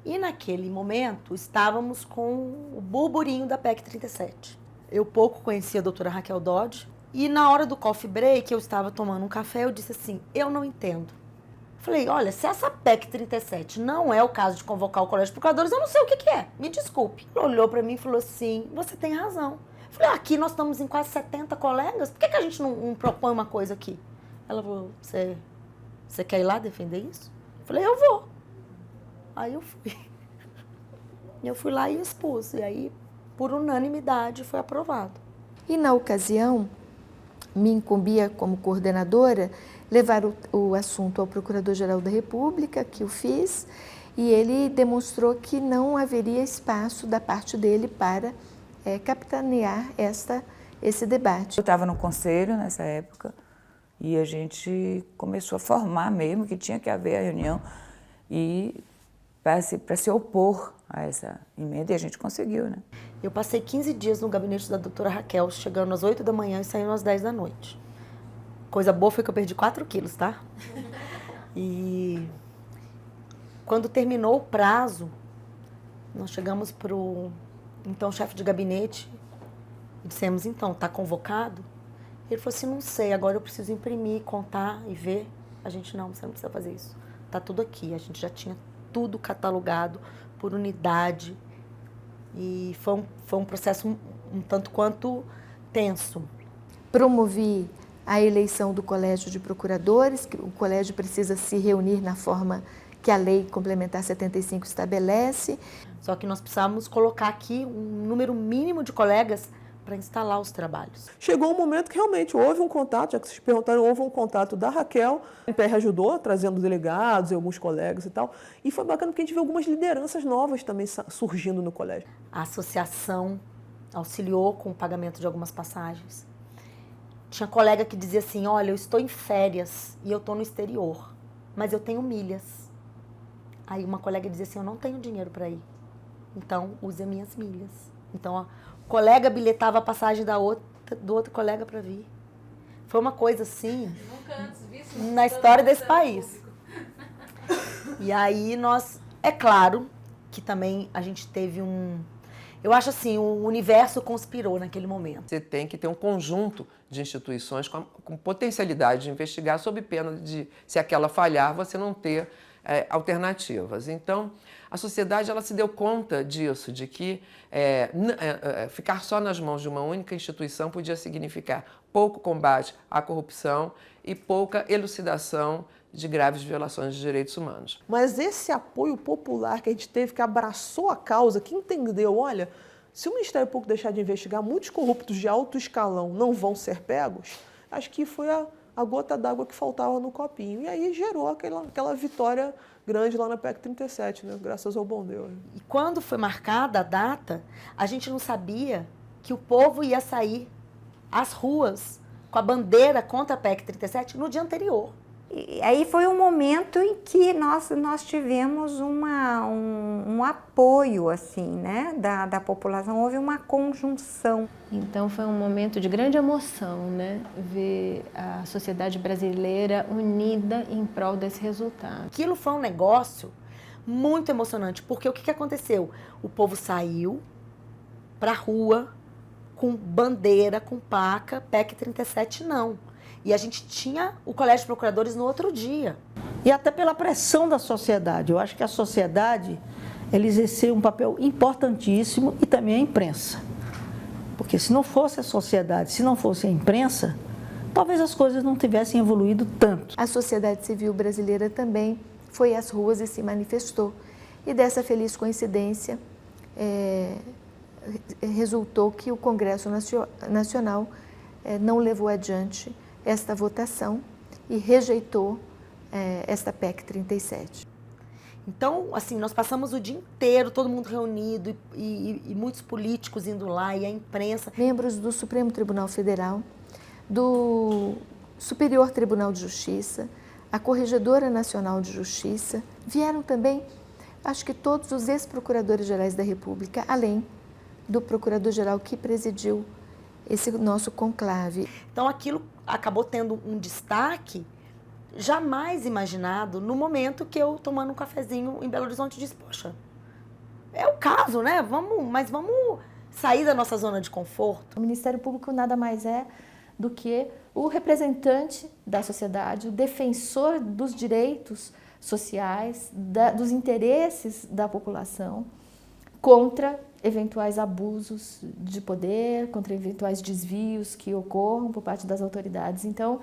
E naquele momento estávamos com o burburinho da PEC 37. Eu pouco conhecia a doutora Raquel Dodge e na hora do coffee break eu estava tomando um café, eu disse assim, eu não entendo. Falei, olha, se essa PEC 37 não é o caso de convocar o Colégio de Procuradores, eu não sei o que é, me desculpe. Ela olhou para mim e falou assim, você tem razão. Falei, aqui nós estamos em quase 70 colegas, por que a gente não propõe uma coisa aqui? Ela falou, você quer ir lá defender isso? Falei, eu vou. Aí eu fui. Eu fui lá e expus. E aí, por unanimidade, foi aprovado. E na ocasião, me incumbia como coordenadora levar o assunto ao Procurador-Geral da República, que eu fiz, e ele demonstrou que não haveria espaço da parte dele para capitanear esse debate. Eu estava no conselho nessa época e a gente começou a formar mesmo que tinha que haver a reunião e para se opor a essa emenda, e a gente conseguiu, né? Eu passei 15 dias no gabinete da doutora Raquel, chegando às 8 da manhã e saindo às 10 da noite. Coisa boa foi que eu perdi 4 quilos, tá? E quando terminou o prazo, nós chegamos para o então chefe de gabinete e dissemos, então, está convocado? Ele falou assim, não sei, agora eu preciso imprimir, contar e ver. A gente, não, você não precisa fazer isso. Está tudo aqui, a gente já tinha tudo catalogado por unidade e foi um processo um tanto quanto tenso. Promovi a eleição do Colégio de Procuradores, que o colégio precisa se reunir na forma que a Lei Complementar 75 estabelece. Só que nós precisávamos colocar aqui um número mínimo de colegas para instalar os trabalhos. Chegou um momento que realmente houve um contato, já que vocês perguntaram, houve um contato da Raquel, a MPR ajudou, trazendo delegados e alguns colegas e tal, e foi bacana porque a gente viu algumas lideranças novas também surgindo no colégio. A associação auxiliou com o pagamento de algumas passagens. Tinha colega que dizia assim, olha, eu estou em férias e eu estou no exterior, mas eu tenho milhas. Aí uma colega dizia assim, eu não tenho dinheiro para ir, então use as minhas milhas. Então o colega bilhetava a passagem do outro colega para vir. Foi uma coisa assim, nunca antes visto na história desse país. E aí nós, é claro que também a gente teve eu acho assim, o universo conspirou naquele momento. Você tem que ter um conjunto de instituições com potencialidade de investigar sob pena de, se aquela falhar, você não ter alternativas. Então, a sociedade ela se deu conta disso, de que ficar só nas mãos de uma única instituição podia significar pouco combate à corrupção e pouca elucidação de graves violações de direitos humanos. Mas esse apoio popular que a gente teve, que abraçou a causa, que entendeu, olha, se o Ministério Público deixar de investigar, muitos corruptos de alto escalão não vão ser pegos, acho que foi a gota d'água que faltava no copinho. E aí gerou aquela vitória grande lá na PEC 37, né? Graças ao bom Deus. E quando foi marcada a data, a gente não sabia que o povo ia sair às ruas com a bandeira contra a PEC 37 no dia anterior. E aí foi um momento em que nós tivemos um apoio, assim, né, da população, houve uma conjunção. Então foi um momento de grande emoção, né, ver a sociedade brasileira unida em prol desse resultado. Aquilo foi um negócio muito emocionante, porque o que aconteceu? O povo saiu pra rua com bandeira, com placa, PEC 37 não. E a gente tinha o Colégio de Procuradores no outro dia. E até pela pressão da sociedade. Eu acho que a sociedade ela exerceu um papel importantíssimo e também a imprensa. Porque se não fosse a sociedade, se não fosse a imprensa, talvez as coisas não tivessem evoluído tanto. A sociedade civil brasileira também foi às ruas e se manifestou. E dessa feliz coincidência, resultou que o Congresso Nacional não levou adiante esta votação e rejeitou esta PEC 37. Então, assim, nós passamos o dia inteiro, todo mundo reunido e muitos políticos indo lá e a imprensa. Membros do Supremo Tribunal Federal, do Superior Tribunal de Justiça, a Corregedora Nacional de Justiça, vieram também, acho que todos os ex-procuradores-gerais da República, além do procurador-geral que presidiu esse nosso conclave. Então aquilo acabou tendo um destaque jamais imaginado no momento que eu, tomando um cafezinho em Belo Horizonte, disse, poxa, é o caso, né? Mas vamos sair da nossa zona de conforto. O Ministério Público nada mais é do que o representante da sociedade, o defensor dos direitos sociais, dos interesses da população, contra eventuais abusos de poder, contra eventuais desvios que ocorram por parte das autoridades. Então,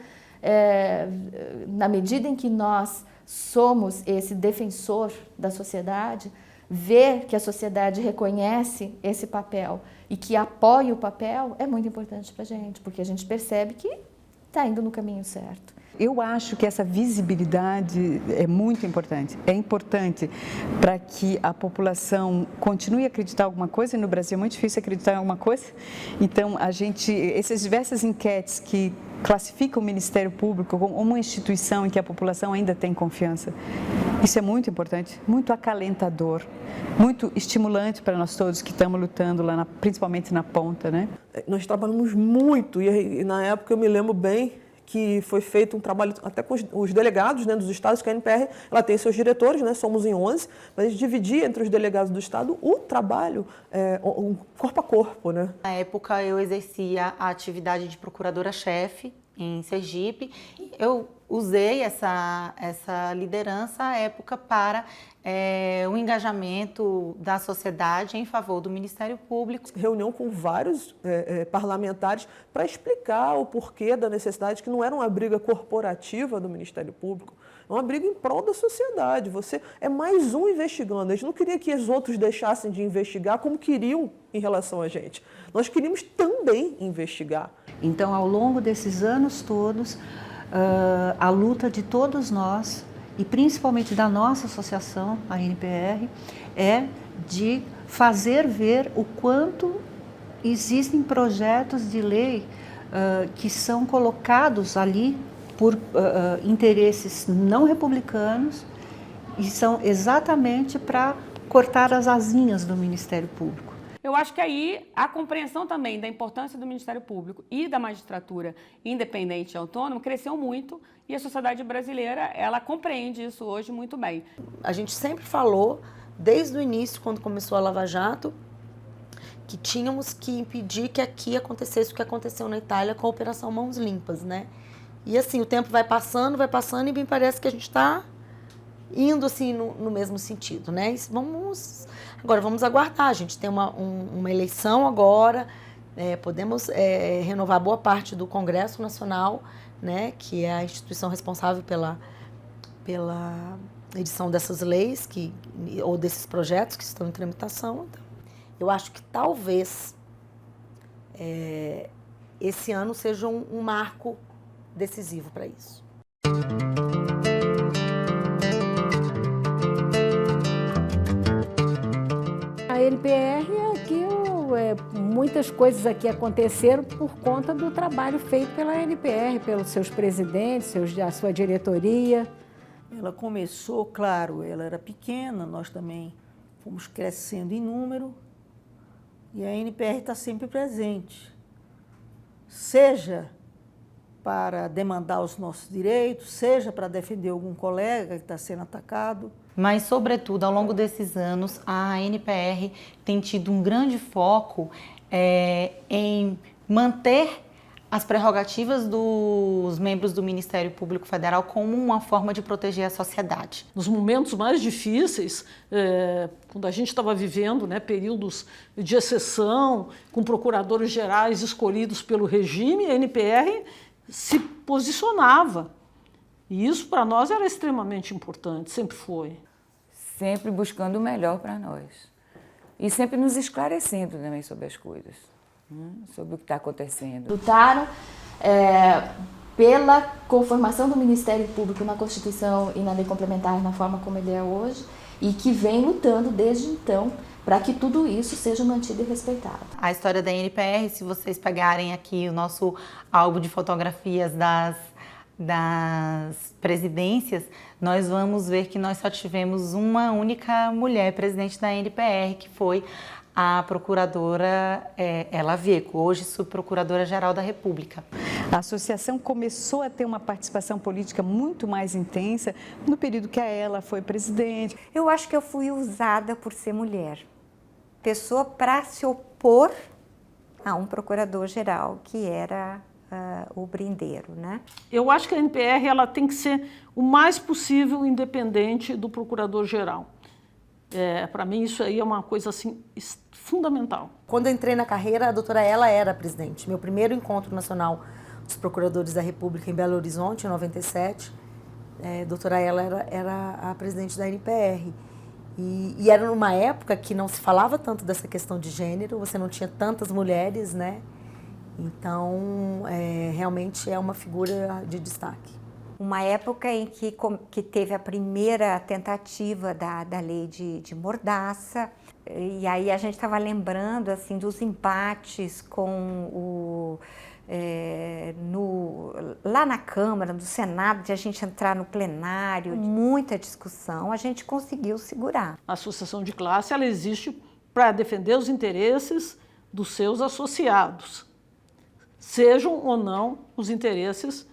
na medida em que nós somos esse defensor da sociedade, ver que a sociedade reconhece esse papel e que apoia o papel é muito importante para a gente, porque a gente percebe que está indo no caminho certo. Eu acho que essa visibilidade é muito importante. É importante para que a população continue a acreditar em alguma coisa, e no Brasil é muito difícil acreditar em alguma coisa. Então, essas diversas enquetes que classificam o Ministério Público como uma instituição em que a população ainda tem confiança, isso é muito importante, muito acalentador, muito estimulante para nós todos que estamos lutando lá, principalmente na ponta, né? Nós trabalhamos muito e na época eu me lembro bem que foi feito um trabalho até com os delegados, né, dos estados, que a NPR ela tem seus diretores, né, somos em 11, mas a gente dividia entre os delegados do estado o trabalho, corpo a corpo. Né? Na época eu exercia a atividade de procuradora-chefe em Sergipe. Eu usei essa liderança à época para o engajamento da sociedade em favor do Ministério Público. Reunião com vários parlamentares para explicar o porquê da necessidade, que não era uma briga corporativa do Ministério Público, é uma briga em prol da sociedade. Você é mais um investigando. A gente não queria que os outros deixassem de investigar como queriam em relação a gente. Nós queríamos também investigar. Então, ao longo desses anos todos, a luta de todos nós, e principalmente da nossa associação, a NPR, é de fazer ver o quanto existem projetos de lei que são colocados ali por interesses não republicanos e são exatamente para cortar as asinhas do Ministério Público. Eu acho que aí a compreensão também da importância do Ministério Público e da magistratura independente e autônoma cresceu muito e a sociedade brasileira, ela compreende isso hoje muito bem. A gente sempre falou, desde o início, quando começou a Lava Jato, que tínhamos que impedir que aqui acontecesse o que aconteceu na Itália com a Operação Mãos Limpas, né? E assim, o tempo vai passando e me parece que a gente está indo assim no mesmo sentido, né? Agora vamos aguardar, a gente tem uma eleição agora, podemos renovar boa parte do Congresso Nacional, né, que é a instituição responsável pela edição dessas leis ou desses projetos que estão em tramitação. Então, eu acho que talvez esse ano seja um marco decisivo para isso. A NPR aqui é muitas coisas aqui aconteceram por conta do trabalho feito pela NPR, pelos seus presidentes, a sua diretoria. Ela começou, claro, ela era pequena, nós também fomos crescendo em número, e a NPR está sempre presente, seja para demandar os nossos direitos, seja para defender algum colega que está sendo atacado. Mas, sobretudo, ao longo desses anos, a NPR tem tido um grande foco em manter as prerrogativas dos membros do Ministério Público Federal como uma forma de proteger a sociedade. Nos momentos mais difíceis, quando a gente estava vivendo, né, períodos de exceção, com procuradores gerais escolhidos pelo regime, a NPR se posicionava. E isso, para nós, era extremamente importante, sempre foi. Sempre buscando o melhor para nós. E sempre nos esclarecendo também sobre as coisas. Sobre o que está acontecendo. Lutaram pela conformação do Ministério Público na Constituição e na Lei Complementar, na forma como ele é hoje, e que vem lutando desde então para que tudo isso seja mantido e respeitado. A história da NPR, se vocês pegarem aqui o nosso álbum de fotografias das presidências, nós vamos ver que nós só tivemos uma única mulher presidente da NPR, que foi a procuradora Ela Vieco, hoje subprocuradora-geral da República. A associação começou a ter uma participação política muito mais intensa no período que a Ela foi presidente. Eu acho que eu fui usada por ser mulher, pessoa para se opor a um procurador-geral que era o Brindeiro, né? Eu acho que a NPR ela tem que ser o mais possível independente do procurador-geral. Para mim isso aí é uma coisa assim fundamental. Quando eu entrei na carreira, a doutora Ela era a presidente. Meu primeiro encontro nacional dos procuradores da República em Belo Horizonte, em 97, a doutora Ela era a presidente da NPR. E era numa época que não se falava tanto dessa questão de gênero, você não tinha tantas mulheres, né? Então, realmente é uma figura de destaque. Uma época em que teve a primeira tentativa da lei de mordaça, e aí a gente estava lembrando assim, dos embates com lá na Câmara, no Senado, de a gente entrar no plenário, muita discussão, a gente conseguiu segurar. A associação de classe ela existe para defender os interesses dos seus associados, sejam ou não os interesses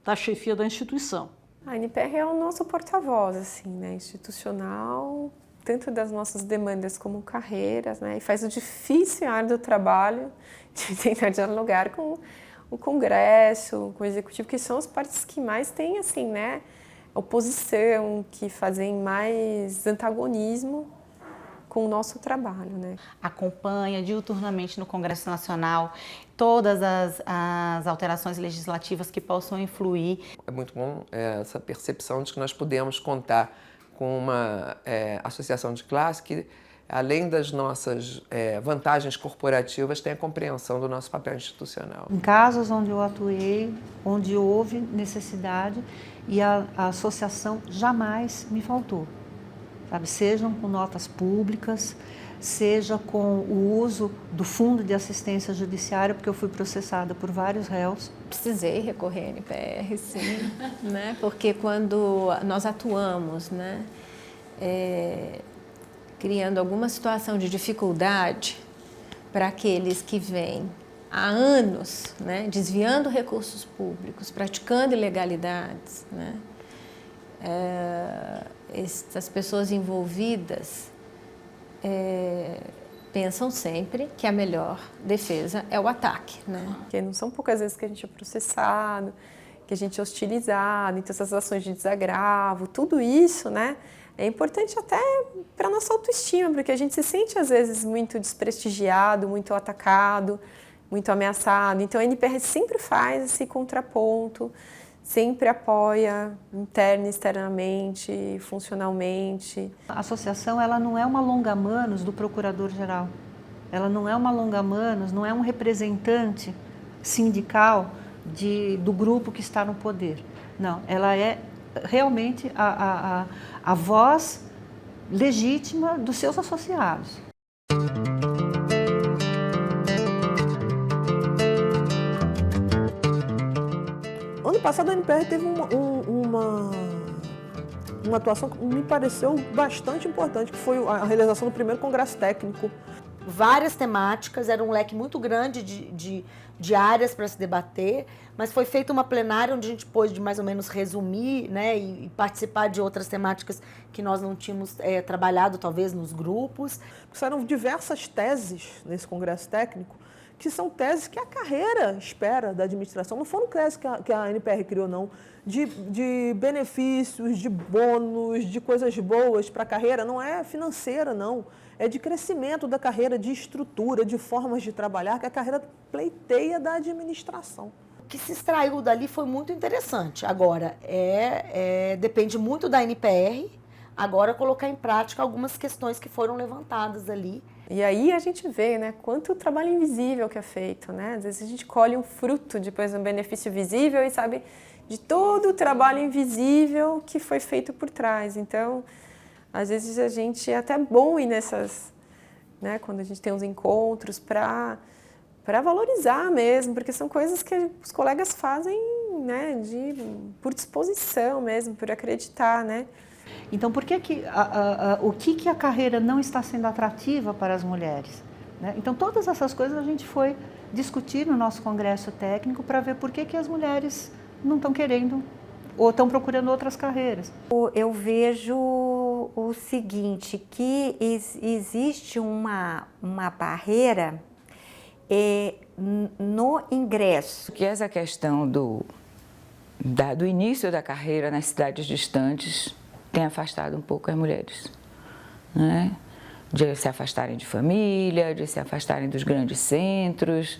da chefia da instituição. A NPR é o nosso porta-voz, assim, né, institucional, tanto das nossas demandas como carreiras, né, e faz o difícil e árduo trabalho de tentar dialogar com o Congresso, com o Executivo, que são as partes que mais têm, assim, né, oposição, que fazem mais antagonismo com o nosso trabalho, né? Acompanha diuturnamente no Congresso Nacional todas as alterações legislativas que possam influir. É muito bom essa percepção de que nós podemos contar com uma associação de classe que, além das nossas vantagens corporativas, tem a compreensão do nosso papel institucional. Em casos onde eu atuei, onde houve necessidade, e a associação jamais me faltou. Sabe, sejam com notas públicas, seja com o uso do Fundo de Assistência Judiciária, porque eu fui processada por vários réus. Precisei recorrer à NPR, sim, né? Porque quando nós atuamos, né, criando alguma situação de dificuldade para aqueles que vêm há anos, né, desviando recursos públicos, praticando ilegalidades, né, essas pessoas envolvidas pensam sempre que a melhor defesa é o ataque, né? Porque não são poucas vezes que a gente é processado, que a gente é hostilizado, então essas ações de desagravo, tudo isso, né, é importante até para a nossa autoestima, porque a gente se sente às vezes muito desprestigiado, muito atacado, muito ameaçado. Então a NPR sempre faz esse contraponto, sempre apoia interna e externamente, funcionalmente. A associação ela não é uma longa-manos do procurador-geral. Ela não é uma longa-manos, não é um representante sindical do grupo que está no poder. Não, ela é realmente a voz legítima dos seus associados. passado a NPR teve uma atuação que me pareceu bastante importante, que foi a realização do primeiro congresso técnico. Várias temáticas, era um leque muito grande de áreas para se debater, mas foi feita uma plenária onde a gente pôde mais ou menos resumir, né, e participar de outras temáticas que nós não tínhamos trabalhado, talvez, nos grupos. Saíram diversas teses nesse congresso técnico, que são teses que a carreira espera da administração. Não foram teses que a NPR criou, não. De benefícios, de bônus, de coisas boas para a carreira. Não é financeira, não. É de crescimento da carreira, de estrutura, de formas de trabalhar, que a carreira pleiteia da administração. O que se extraiu dali foi muito interessante. Agora, depende muito da NPR, agora colocar em prática algumas questões que foram levantadas ali. E aí a gente vê, né, quanto trabalho invisível que é feito, né? Às vezes a gente colhe um fruto, depois um benefício visível e sabe de todo o trabalho invisível que foi feito por trás. Então, às vezes a gente é até bom ir nessas, né, quando a gente tem uns encontros para valorizar mesmo, porque são coisas que os colegas fazem, né, por disposição mesmo, por acreditar, né? Então, por que o que a carreira não está sendo atrativa para as mulheres? Né? Então, todas essas coisas a gente foi discutir no nosso congresso técnico para ver por que as mulheres não estão querendo ou estão procurando outras carreiras. Eu vejo o seguinte, que existe uma barreira no ingresso. Que essa questão do início da carreira nas cidades distantes tem afastado um pouco as mulheres, né? De se afastarem de família, de se afastarem dos grandes centros,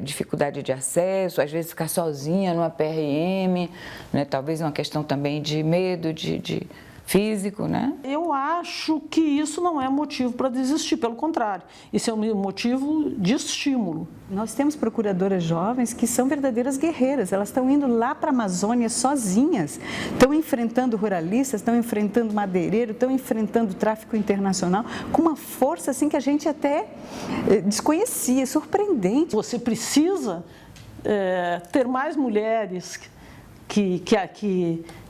dificuldade de acesso, às vezes ficar sozinha numa PRM, né? Talvez uma questão também de medo de físico, né? Eu acho que isso não é motivo para desistir, pelo contrário, isso é um motivo de estímulo. Nós temos procuradoras jovens que são verdadeiras guerreiras, elas estão indo lá para a Amazônia sozinhas, estão enfrentando ruralistas, estão enfrentando madeireiro, estão enfrentando tráfico internacional com uma força assim que a gente até desconhecia, surpreendente. Você precisa ter mais mulheres que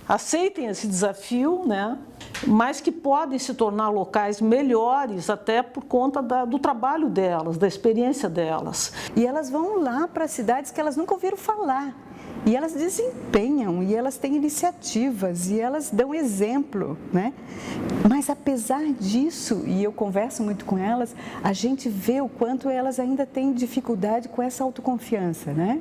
aceitem esse desafio, né? Mas que podem se tornar locais melhores até por conta do trabalho delas, da experiência delas. E elas vão lá para cidades que elas nunca ouviram falar. E elas desempenham, e elas têm iniciativas, e elas dão exemplo, né? Mas apesar disso, e eu converso muito com elas, a gente vê o quanto elas ainda têm dificuldade com essa autoconfiança, né?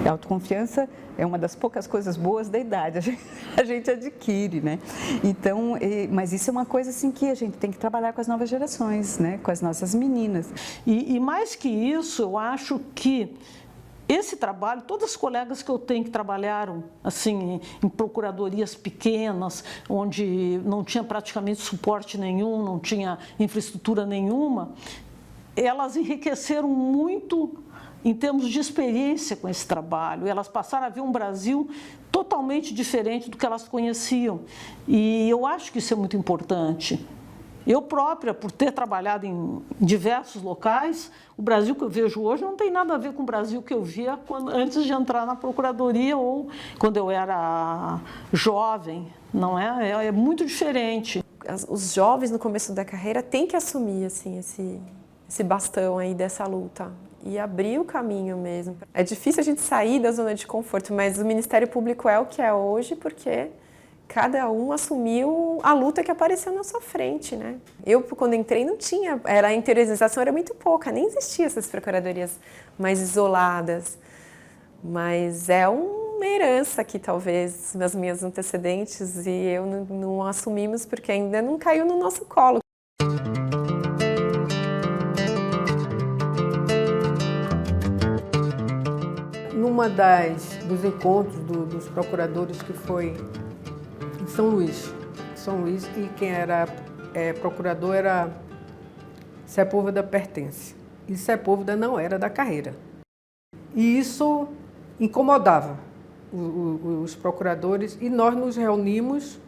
A autoconfiança é uma das poucas coisas boas da idade, a gente adquire, né? Então, mas isso é uma coisa assim que a gente tem que trabalhar com as novas gerações, né? Com as nossas meninas. E mais que isso, eu acho que esse trabalho, todas as colegas que eu tenho que trabalharam assim, em procuradorias pequenas, onde não tinha praticamente suporte nenhum, não tinha infraestrutura nenhuma, elas enriqueceram muito em termos de experiência com esse trabalho. Elas passaram a ver um Brasil totalmente diferente do que elas conheciam. E eu acho que isso é muito importante. Eu própria, por ter trabalhado em diversos locais, o Brasil que eu vejo hoje não tem nada a ver com o Brasil que eu via antes de entrar na procuradoria ou quando eu era jovem, não é? É muito diferente. Os jovens no começo da carreira têm que assumir assim, esse bastão aí dessa luta e abrir o caminho mesmo. É difícil a gente sair da zona de conforto, mas o Ministério Público é o que é hoje porque cada um assumiu a luta que apareceu na sua frente, né? Eu, quando entrei, não tinha, a interiorização era muito pouca, nem existia essas procuradorias mais isoladas. Mas é uma herança que talvez nas minhas antecedentes e eu não assumimos porque ainda não caiu no nosso colo. Numa dos encontros dos procuradores que foi em São Luís, e quem era procurador era Sepúlveda Pertence. E Sepúlveda não era da carreira. E isso incomodava os procuradores e nós nos reunimos.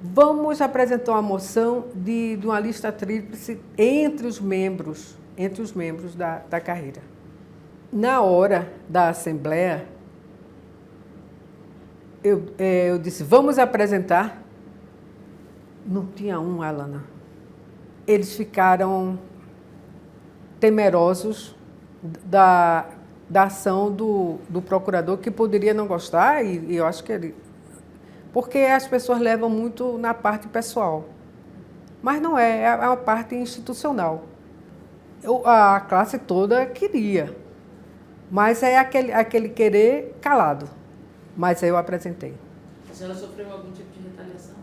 Vamos apresentar uma moção de uma lista tríplice entre os membros da carreira. Na hora da Assembleia, eu disse, vamos apresentar. Não tinha um, Alana. Eles ficaram temerosos da ação do procurador, que poderia não gostar, e eu acho que ele... Porque as pessoas levam muito na parte pessoal. Mas não é uma parte institucional. A classe toda queria, mas é aquele querer calado. Mas aí eu apresentei. A senhora sofreu algum tipo de retaliação?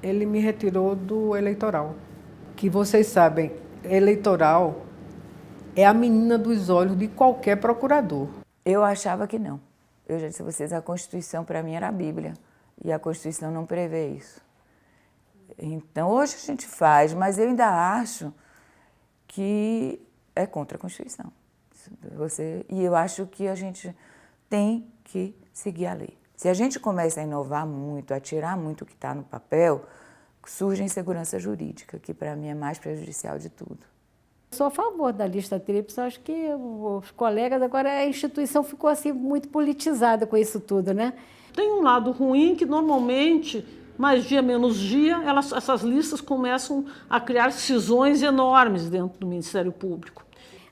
Ele me retirou do eleitoral. Que vocês sabem, eleitoral é a menina dos olhos de qualquer procurador. Eu achava que não. Eu já disse a vocês, a Constituição para mim era a Bíblia. E a Constituição não prevê isso. Então, hoje a gente faz, mas eu ainda acho que é contra a Constituição. E eu acho que a gente tem que seguir a lei. Se a gente começa a inovar muito, a tirar muito o que está no papel, surge a insegurança jurídica, que para mim é mais prejudicial de tudo. Sou a favor da lista tríplice, acho que os colegas, agora a instituição ficou assim muito politizada com isso tudo, né? Tem um lado ruim que normalmente, mais dia menos dia, essas listas começam a criar cisões enormes dentro do Ministério Público.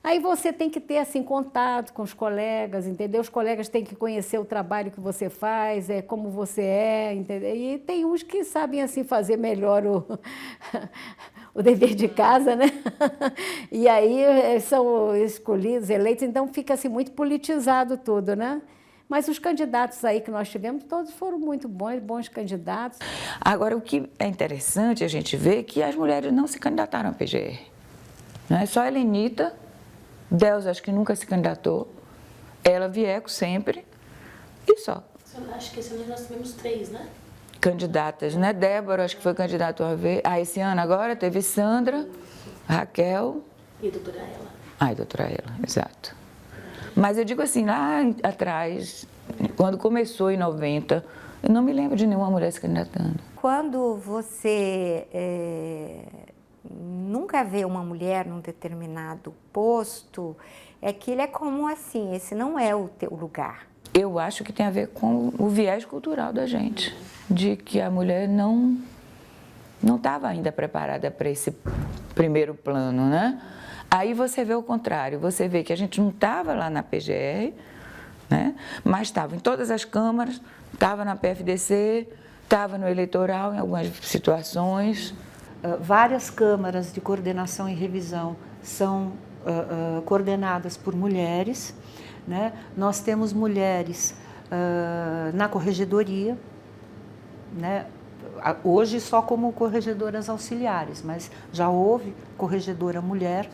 Aí você tem que ter assim contato com os colegas, entendeu? Os colegas têm que conhecer o trabalho que você faz, como você é, entendeu? E tem uns que sabem assim fazer melhor o dever de casa, né? E aí são escolhidos, eleitos, então fica assim muito politizado tudo, né? Mas os candidatos aí que nós tivemos, todos foram muito bons candidatos. Agora, o que é interessante a gente ver é que as mulheres não se candidataram à PGR. Né? Só a Helenita, Delza acho que nunca se candidatou, ela Vieco sempre, e só. Acho que esse ano nós tivemos 3, né? Candidatas, né? Débora, acho que foi candidata uma vez. Esse ano agora teve Sandra, Raquel... E a doutora Ela. E a doutora Ela, exato. Mas eu digo assim, lá atrás, quando começou em 90, eu não me lembro de nenhuma mulher se candidatando. Quando você nunca vê uma mulher num determinado posto, é que ele é como assim, esse não é o teu lugar. Eu acho que tem a ver com o viés cultural da gente, de que a mulher não estava ainda preparada para esse primeiro plano, né? Aí você vê o contrário, você vê que a gente não estava lá na PGR, né? Mas estava em todas as câmaras, estava na PFDC, estava no eleitoral em algumas situações. Várias câmaras de coordenação e revisão são coordenadas por mulheres, né? Nós temos mulheres na corregedoria, né? Hoje só como corregedoras auxiliares, mas já houve corregedora mulher.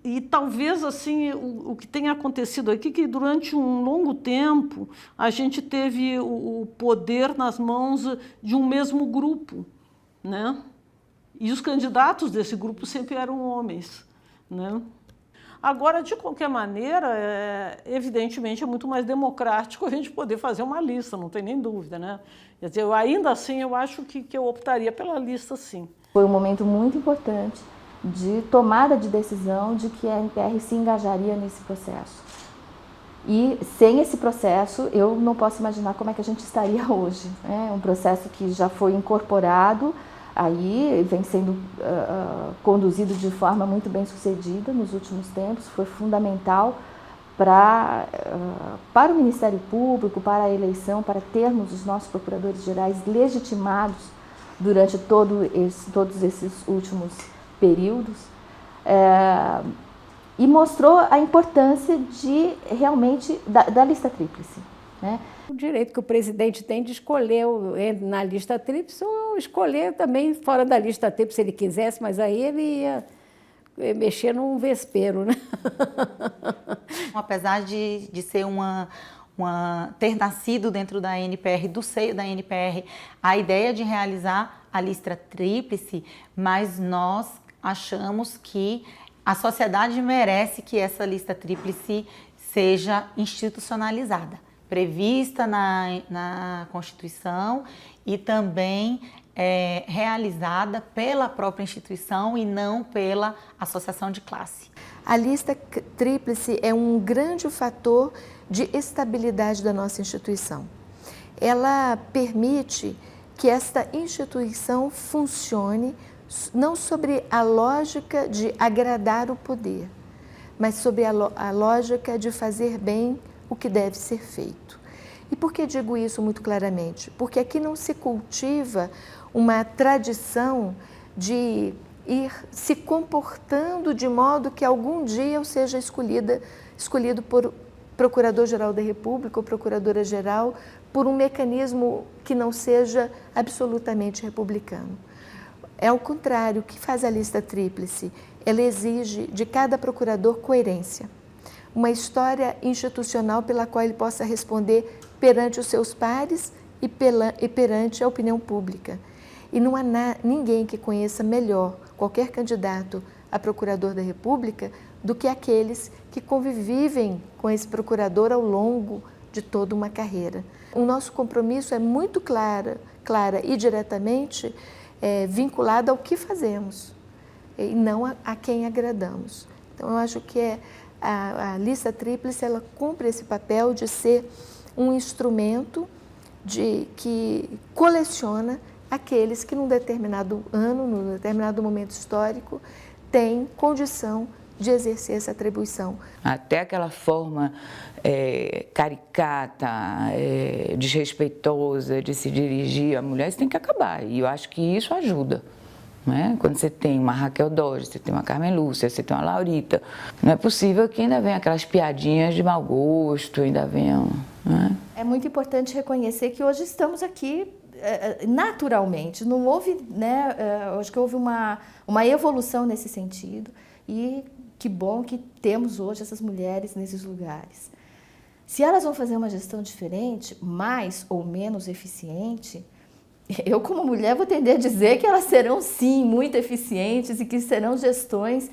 E talvez assim o que tenha acontecido aqui, que durante um longo tempo a gente teve o poder nas mãos de um mesmo grupo, né? E os candidatos desse grupo sempre eram homens, né? Agora, de qualquer maneira, evidentemente é muito mais democrático a gente poder fazer uma lista, não tem nem dúvida, né? Quer dizer, ainda assim, eu acho que eu optaria pela lista, sim. Foi um momento muito importante de tomada de decisão de que a NPR se engajaria nesse processo. E sem esse processo, eu não posso imaginar como é que a gente estaria hoje. É um processo que já foi incorporado, aí vem sendo conduzido de forma muito bem sucedida nos últimos tempos, foi fundamental para o Ministério Público, para a eleição, para termos os nossos procuradores gerais legitimados durante todos esses últimos períodos, e mostrou a importância de realmente da lista tríplice, né? O direito que o presidente tem de escolher na lista tríplice ou escolher também fora da lista tríplice se ele quisesse, mas aí ele ia mexer num vespeiro, né? Apesar de ser ter nascido dentro da NPR, do seio da NPR, a ideia de realizar a lista tríplice, mas nós achamos que a sociedade merece que essa lista tríplice seja institucionalizada, prevista na Constituição e também realizada pela própria instituição e não pela associação de classe. A lista tríplice é um grande fator de estabilidade da nossa instituição. ela permite que esta instituição funcione não sobre a lógica de agradar o poder, mas sobre a lógica de fazer bem o que deve ser feito. E por que digo isso muito claramente? Porque aqui não se cultiva uma tradição de ir se comportando de modo que algum dia eu seja escolhido por Procurador-Geral da República ou Procuradora-Geral por um mecanismo que não seja absolutamente republicano. É ao contrário, o que faz a lista tríplice? Ela exige de cada procurador coerência, uma história institucional pela qual ele possa responder perante os seus pares e perante a opinião pública. E não há ninguém que conheça melhor qualquer candidato a procurador da República do que aqueles que convivem com esse procurador ao longo de toda uma carreira. O nosso compromisso é muito clara e diretamente vinculado ao que fazemos e não a quem agradamos. Então, eu acho que a lista tríplice ela cumpre esse papel de ser um instrumento que coleciona aqueles que num determinado ano, num determinado momento histórico, têm condição de exercer essa atribuição. Até aquela forma caricata, desrespeitosa de se dirigir a mulheres tem que acabar. E eu acho que isso ajuda. Né? Quando você tem uma Raquel Dodge, você tem uma Carmen Lúcia, você tem uma Laurita, não é possível que ainda venha aquelas piadinhas de mau gosto, ainda venham... Né? É muito importante reconhecer que hoje estamos aqui naturalmente, não houve, né, acho que houve uma evolução nesse sentido e que bom que temos hoje essas mulheres nesses lugares. Se elas vão fazer uma gestão diferente, mais ou menos eficiente, eu como mulher vou tender a dizer que elas serão sim muito eficientes e que serão gestões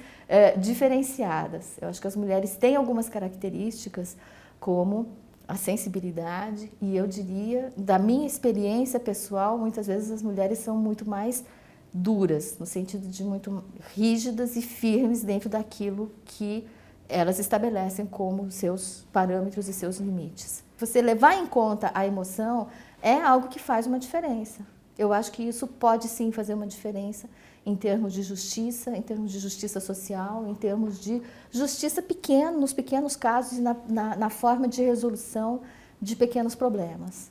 diferenciadas. Eu acho que as mulheres têm algumas características como a sensibilidade e eu diria, da minha experiência pessoal, muitas vezes as mulheres são muito mais duras, no sentido de muito rígidas e firmes dentro daquilo que elas estabelecem como seus parâmetros e seus limites. Você levar em conta a emoção é algo que faz uma diferença. Eu acho que isso pode sim fazer uma diferença em termos de justiça social, em termos de justiça nos pequenos casos e na forma de resolução de pequenos problemas.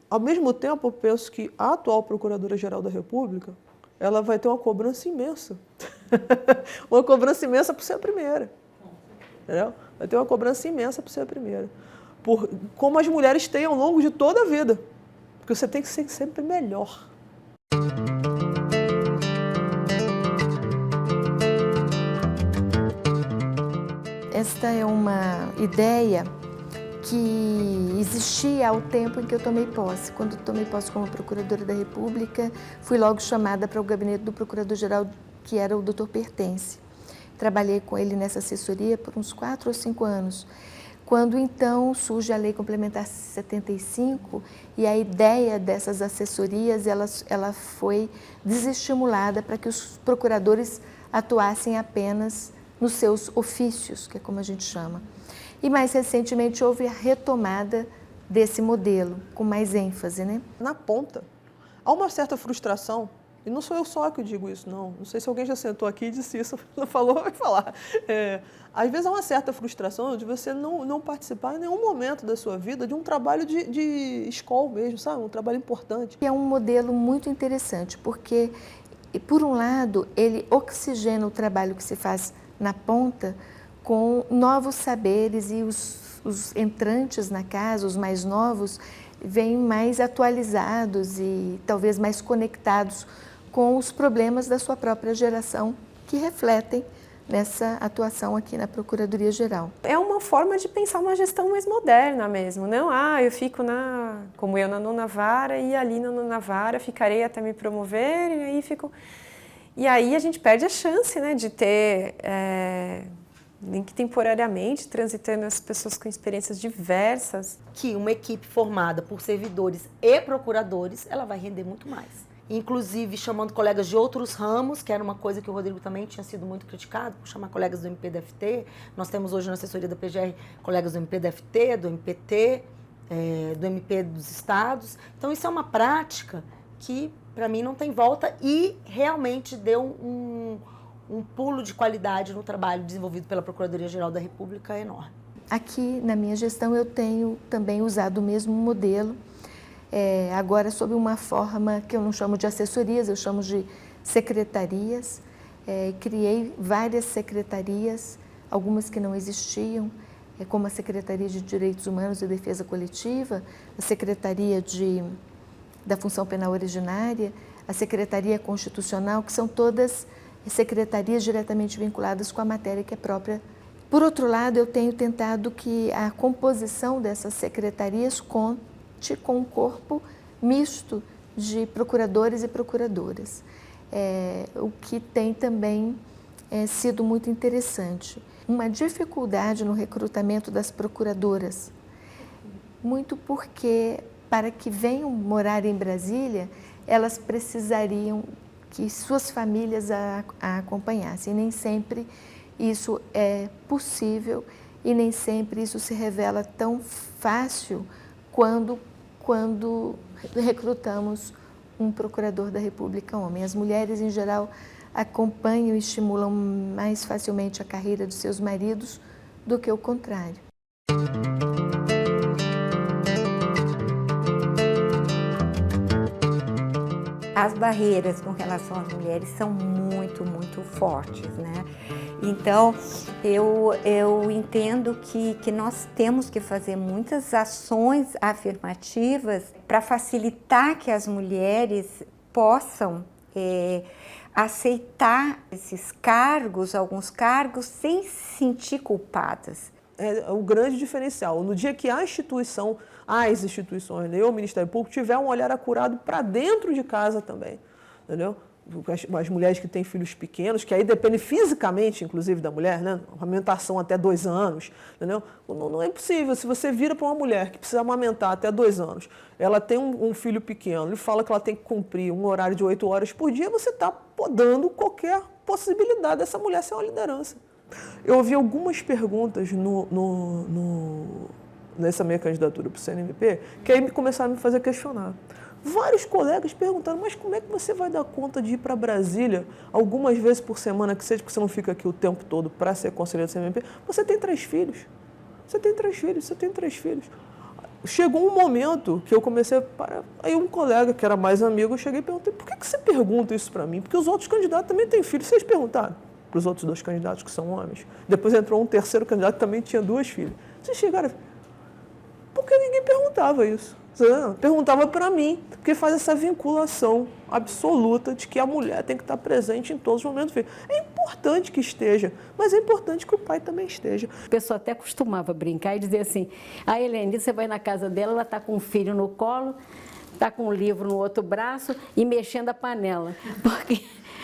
Ao mesmo tempo, eu penso que a atual Procuradora-Geral da República, ela vai ter uma cobrança imensa. Uma cobrança imensa por ser a primeira. Entendeu? Vai ter uma cobrança imensa por ser a primeira. Como as mulheres têm ao longo de toda a vida. Porque você tem que ser sempre melhor. Esta é uma ideia que existia ao tempo em que eu tomei posse. Quando eu tomei posse como Procuradora da República, fui logo chamada para o gabinete do Procurador-Geral, que era o Dr. Pertence. Trabalhei com ele nessa assessoria por uns 4 ou 5 anos. Quando então surge a Lei Complementar 75 e a ideia dessas assessorias ela foi desestimulada para que os procuradores atuassem apenas nos seus ofícios, que é como a gente chama. E mais recentemente houve a retomada desse modelo, com mais ênfase, né? Na ponta, há uma certa frustração, e não sou eu só que digo isso, não. Não sei se alguém já sentou aqui e disse isso, falou, vai falar. Às vezes há uma certa frustração de você não participar em nenhum momento da sua vida de um trabalho de escola mesmo, sabe? Um trabalho importante. É um modelo muito interessante, porque, por um lado, ele oxigena o trabalho que se faz na ponta com novos saberes e os entrantes na casa, os mais novos, vêm mais atualizados e talvez mais conectados com os problemas da sua própria geração, que refletem nessa atuação aqui na Procuradoria-Geral. É uma forma de pensar uma gestão mais moderna mesmo, não? Eu fico como eu na nona vara e ali na nona vara ficarei até me promover e aí fico... E aí a gente perde a chance, né, de ter, nem que temporariamente, transitando as pessoas com experiências diversas. Que uma equipe formada por servidores e procuradores, ela vai render muito mais. Inclusive chamando colegas de outros ramos, que era uma coisa que o Rodrigo também tinha sido muito criticado, por chamar colegas do MPDFT. Nós temos hoje na assessoria da PGR colegas do MPDFT, do MPT, do MP dos estados. Então, isso é uma prática que, para mim, não tem volta e realmente deu um pulo de qualidade no trabalho desenvolvido pela Procuradoria-Geral da República enorme. Aqui, na minha gestão, eu tenho também usado o mesmo modelo, agora sob uma forma que eu não chamo de assessorias, eu chamo de secretarias. Criei várias secretarias, algumas que não existiam, como a Secretaria de Direitos Humanos e Defesa Coletiva, a Secretaria da Função Penal Originária, a Secretaria Constitucional, que são todas secretarias diretamente vinculadas com a matéria que é própria. Por outro lado, eu tenho tentado que a composição dessas secretarias conte com um corpo misto de procuradores e procuradoras, o que tem também sido muito interessante. Uma dificuldade no recrutamento das procuradoras, muito porque, para que venham morar em Brasília, elas precisariam que suas famílias a acompanhassem. Nem sempre isso é possível e nem sempre isso se revela tão fácil quando recrutamos um procurador da República homem. As mulheres, em geral, acompanham e estimulam mais facilmente a carreira de seus maridos do que o contrário. As barreiras com relação às mulheres são muito, muito fortes, né? Então, eu entendo que nós temos que fazer muitas ações afirmativas para facilitar que as mulheres possam aceitar esses cargos, alguns cargos, sem se sentir culpadas. É o grande diferencial. No dia que as instituições, o Ministério Público, tiver um olhar acurado para dentro de casa também, entendeu? As mulheres que têm filhos pequenos, que aí depende fisicamente, inclusive, da mulher, né? Amamentação até 2 anos, entendeu? Não é possível. Se você vira para uma mulher que precisa amamentar até 2 anos, ela tem um filho pequeno e fala que ela tem que cumprir um horário de 8 horas por dia, você está podando qualquer possibilidade dessa mulher ser uma liderança. Eu ouvi algumas perguntas nessa minha candidatura para o CNMP, que aí começaram a me fazer questionar. Vários colegas perguntaram, mas como é que você vai dar conta de ir para Brasília algumas vezes por semana, que seja, porque você não fica aqui o tempo todo para ser conselheiro do CNMP? Você tem 3 filhos. Você tem 3 filhos, você tem 3 filhos. Chegou um momento que eu comecei a parar. Aí um colega, que era mais amigo, eu cheguei e perguntei, por que você pergunta isso para mim? Porque os outros candidatos também têm filhos. Vocês perguntaram para os outros 2 candidatos que são homens? Depois entrou um terceiro candidato que também tinha 2 filhas. Vocês chegaram... Porque ninguém perguntava isso. Perguntava para mim, porque faz essa vinculação absoluta de que a mulher tem que estar presente em todos os momentos do filho. É importante que esteja, mas é importante que o pai também esteja. A pessoa até costumava brincar e dizer assim, a Helene, você vai na casa dela, ela está com um filho no colo, está com um livro no outro braço e mexendo a panela.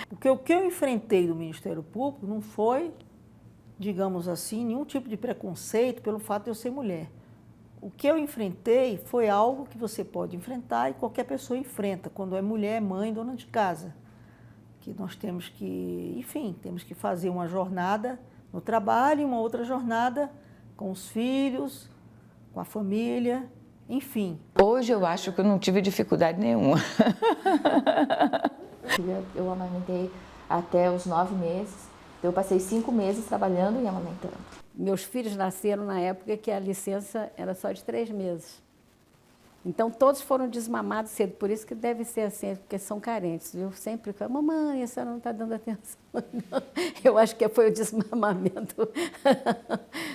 Porque o que eu enfrentei do Ministério Público não foi, digamos assim, nenhum tipo de preconceito pelo fato de eu ser mulher. O que eu enfrentei foi algo que você pode enfrentar e qualquer pessoa enfrenta, quando é mulher, mãe, dona de casa. Que nós temos que, enfim, temos que fazer uma jornada no trabalho e uma outra jornada com os filhos, com a família, enfim. Hoje eu acho que eu não tive dificuldade nenhuma. Eu amamentei até os 9 meses, eu passei 5 meses trabalhando e amamentando. Meus filhos nasceram na época que a licença era só de 3 meses. Então, todos foram desmamados cedo, por isso que deve ser assim, porque são carentes. Eu sempre falo, mamãe, a senhora não está dando atenção. Eu acho que foi o desmamamento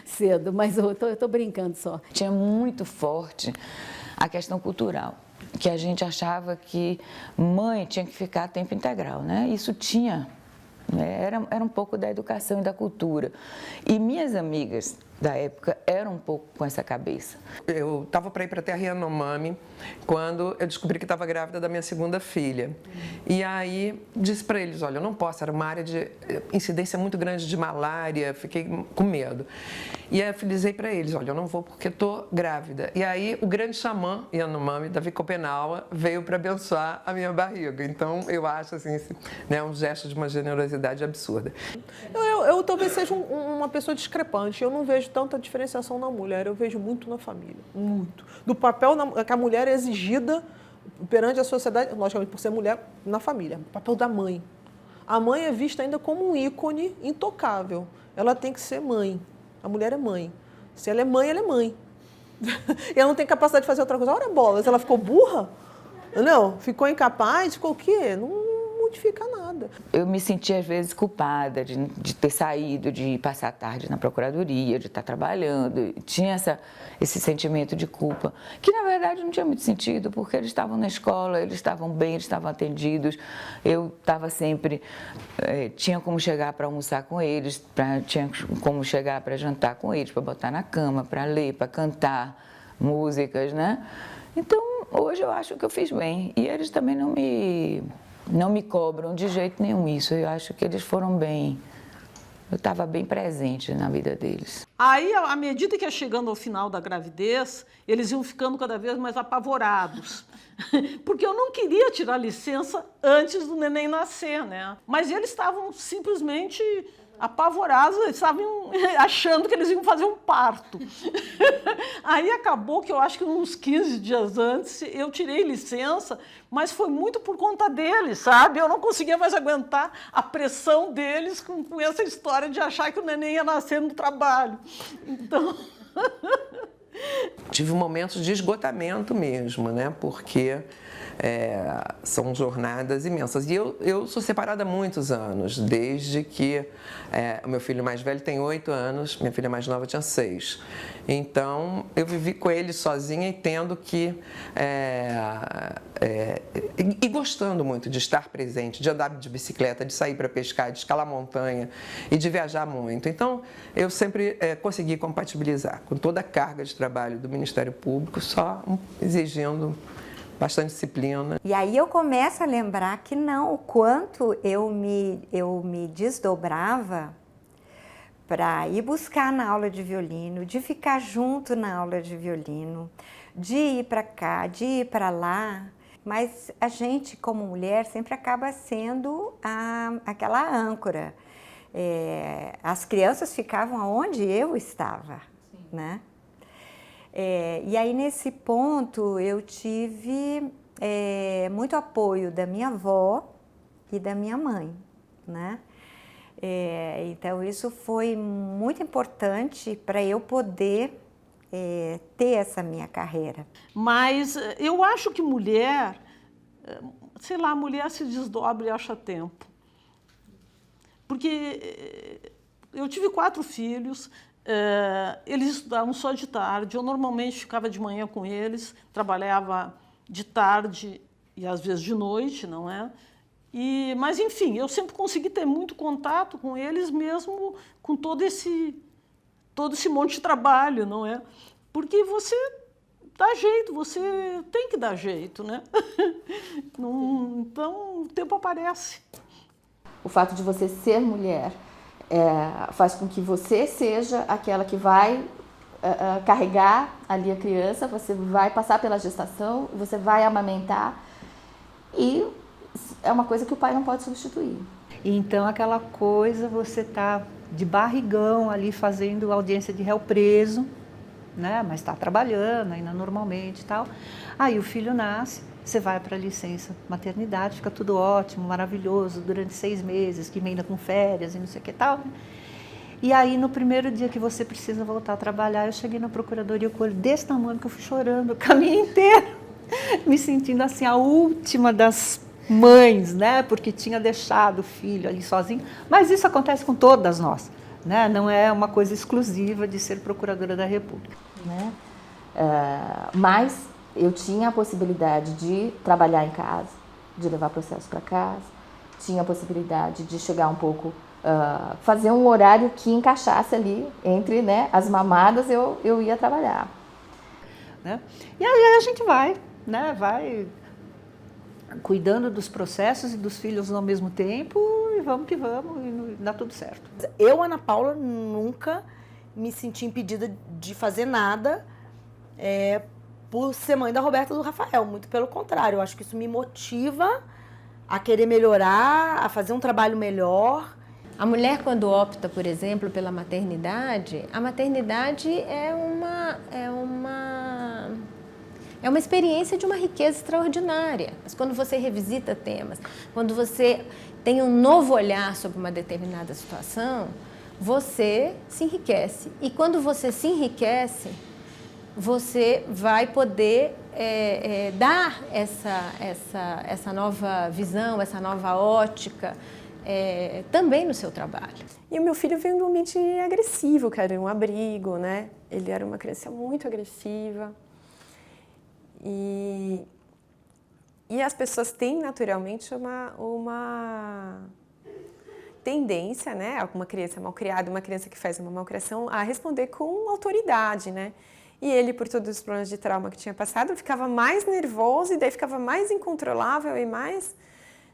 cedo, mas eu estou brincando só. Tinha muito forte a questão cultural, que a gente achava que mãe tinha que ficar a tempo integral, né? Isso tinha... Era um pouco da educação e da cultura. E minhas amigas da época eram um pouco com essa cabeça. Eu estava para ir para a terra Yanomami quando eu descobri que estava grávida da minha 2ª filha. E aí disse para eles, olha, eu não posso, era uma área de incidência muito grande de malária, fiquei com medo. E aí eu frisei para eles, olha, eu não vou porque estou grávida. E aí o grande xamã Yanomami, Davi Copenaua, veio para abençoar a minha barriga. Então eu acho assim, um gesto de uma generosidade generosidade absurda. Eu talvez seja uma pessoa discrepante. Eu não vejo tanta diferenciação na mulher, eu vejo muito na família, muito. Do papel que a mulher é exigida perante a sociedade, logicamente por ser mulher, na família, o papel da mãe. A mãe é vista ainda como um ícone intocável. Ela tem que ser mãe. A mulher é mãe. Se ela é mãe, ela é mãe. E ela não tem capacidade de fazer outra coisa. Ora bolas, ela ficou burra? Não, ficou incapaz, ficou o quê? Não modifica nada. Eu me senti, às vezes, culpada de ter saído, de passar a tarde na procuradoria, de estar trabalhando. Tinha esse sentimento de culpa, que, na verdade, não tinha muito sentido, porque eles estavam na escola, eles estavam bem, eles estavam atendidos. Eu estava sempre... tinha como chegar para almoçar com eles, tinha como chegar para jantar com eles, para botar na cama, para ler, para cantar músicas, né? Então, hoje eu acho que eu fiz bem. E eles também não me cobram de jeito nenhum isso. Eu acho que eles foram bem. Eu estava bem presente na vida deles. Aí, à medida que ia chegando ao final da gravidez, eles iam ficando cada vez mais apavorados. Porque eu não queria tirar licença antes do neném nascer, né? Mas eles estavam simplesmente apavorados, eles estavam achando que eles iam fazer um parto. Aí acabou que eu acho que uns 15 dias antes eu tirei licença, mas foi muito por conta deles, sabe? Eu não conseguia mais aguentar a pressão deles com essa história de achar que o neném ia nascer no trabalho. Então... Tive momentos de esgotamento mesmo, né? Porque são jornadas imensas. E eu sou separada há muitos anos, desde que o meu filho mais velho tem 8 anos, minha filha mais nova tinha 6. Então, eu vivi com ele sozinha e tendo que... e gostando muito de estar presente, de andar de bicicleta, de sair para pescar, de escalar montanha e de viajar muito. Então, eu sempre consegui compatibilizar com toda a carga de trabalho do Ministério Público, só exigindo bastante disciplina. E aí eu começo a lembrar que não, o quanto eu me desdobrava para ir buscar na aula de violino, de ficar junto na aula de violino, de ir para cá, de ir para lá. Mas a gente, como mulher, sempre acaba sendo aquela âncora. As crianças ficavam onde eu estava, né? E aí, nesse ponto, eu tive muito apoio da minha avó e da minha mãe, né? Então, isso foi muito importante para eu poder ter essa minha carreira. Mas eu acho que mulher, sei lá, a mulher se desdobra e acha tempo. Porque eu tive 4 filhos, eles estudavam só de tarde, eu normalmente ficava de manhã com eles, trabalhava de tarde e às vezes de noite, não é? Mas, enfim, eu sempre consegui ter muito contato com eles, mesmo com todo esse monte de trabalho, não é? Porque você dá jeito, você tem que dar jeito, né? Então, o tempo aparece. O fato de você ser mulher faz com que você seja aquela que vai carregar ali a criança, você vai passar pela gestação, você vai amamentar, e é uma coisa que o pai não pode substituir. Então, aquela coisa, você tá de barrigão ali fazendo audiência de réu preso, né? Mas está trabalhando ainda normalmente e tal. Aí o filho nasce, você vai para licença maternidade, fica tudo ótimo, maravilhoso, durante 6 meses, que emenda com férias e não sei o que tal. E aí, no primeiro dia que você precisa voltar a trabalhar, eu cheguei na procuradoria com o olho desse tamanho, que eu fui chorando o caminho inteiro, me sentindo assim, a última das mães, né? Porque tinha deixado o filho ali sozinho. Mas isso acontece com todas nós, né? Não é uma coisa exclusiva de ser procuradora da República. Né? Mas eu tinha a possibilidade de trabalhar em casa, de levar processo para casa, tinha a possibilidade de chegar um pouco, fazer um horário que encaixasse ali entre, né, as mamadas, eu ia trabalhar. Né? E aí a gente vai, né, vai cuidando dos processos e dos filhos ao mesmo tempo, e vamos que vamos, e dá tudo certo. Eu, Ana Paula, nunca me senti impedida de fazer nada por ser mãe da Roberta e do Rafael. Muito pelo contrário, eu acho que isso me motiva a querer melhorar, a fazer um trabalho melhor. A mulher, quando opta, por exemplo, pela maternidade, a maternidade é uma experiência de uma riqueza extraordinária. Mas quando você revisita temas, quando você tem um novo olhar sobre uma determinada situação, você se enriquece. E quando você se enriquece, você vai poder dar essa nova visão, essa nova ótica, também no seu trabalho. E o meu filho veio de um ambiente agressivo, que era um abrigo, né? Ele era uma criança muito agressiva. E as pessoas têm naturalmente uma tendência, né? Uma criança mal criada, uma criança que faz uma malcriação, a responder com autoridade, né? E ele, por todos os problemas de trauma que tinha passado, ficava mais nervoso e daí ficava mais incontrolável e mais...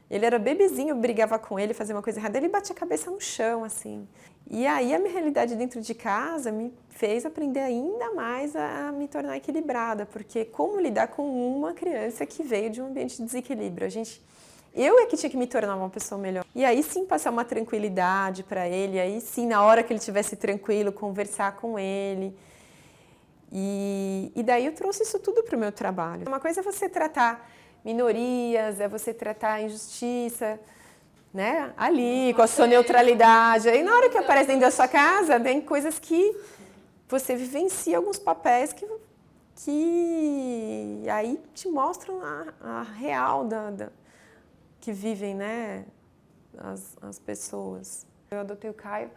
Ele era bebezinho, eu brigava com ele, fazia uma coisa errada, ele batia a cabeça no chão, assim. E aí a minha realidade dentro de casa me fez aprender ainda mais a me tornar equilibrada, porque como lidar com uma criança que veio de um ambiente de desequilíbrio? Eu é que tinha que me tornar uma pessoa melhor. E aí sim passar uma tranquilidade para ele, aí sim na hora que ele estivesse tranquilo, conversar com ele. E daí eu trouxe isso tudo para o meu trabalho. Uma coisa é você tratar minorias, é você tratar a injustiça, né? Ali, com a sua neutralidade. Aí na hora que aparece dentro da sua casa, tem coisas que você vivencia alguns papéis que aí te mostram a real que vivem, né? As pessoas. Eu adotei o Caio,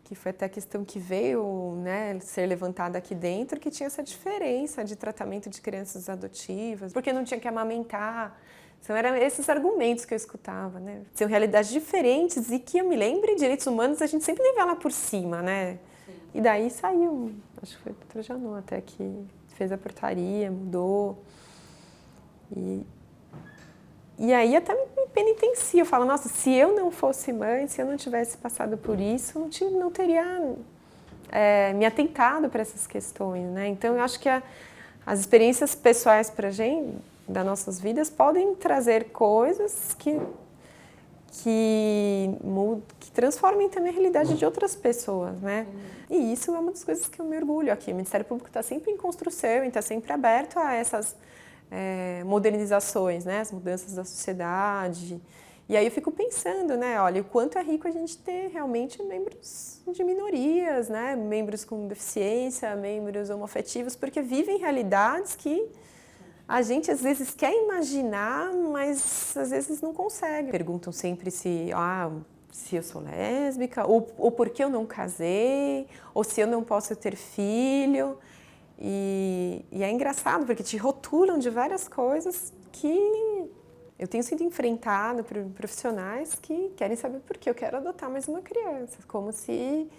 que foi até a questão que veio, né, ser levantada aqui dentro, que tinha essa diferença de tratamento de crianças adotivas, porque não tinha que amamentar. Eram esses argumentos que eu escutava, né? São realidades diferentes e que eu me lembre, direitos humanos a gente sempre nivela por cima, né? Sim. E daí saiu, acho que foi o Trajano até que fez a portaria, mudou. E aí até me penitencio, eu falo, nossa, se eu não fosse mãe, se eu não tivesse passado por isso, não teria me atentado para essas questões, né? Então eu acho que as experiências pessoais para a gente, das nossas vidas, podem trazer coisas que transformem também a realidade de outras pessoas, né? E isso é uma das coisas que eu me orgulho aqui. O Ministério Público está sempre em construção e está sempre aberto a essas modernizações, né, as mudanças da sociedade. E aí eu fico pensando, né, olha, o quanto é rico a gente ter realmente membros de minorias, né, membros com deficiência, membros homoafetivos, porque vivem realidades que a gente às vezes quer imaginar, mas às vezes não consegue. Perguntam sempre se eu sou lésbica, ou por que eu não casei, ou se eu não posso ter filho. E é engraçado, porque te rotulam de várias coisas que eu tenho sido enfrentada por profissionais que querem saber por que eu quero adotar mais uma criança. Como se...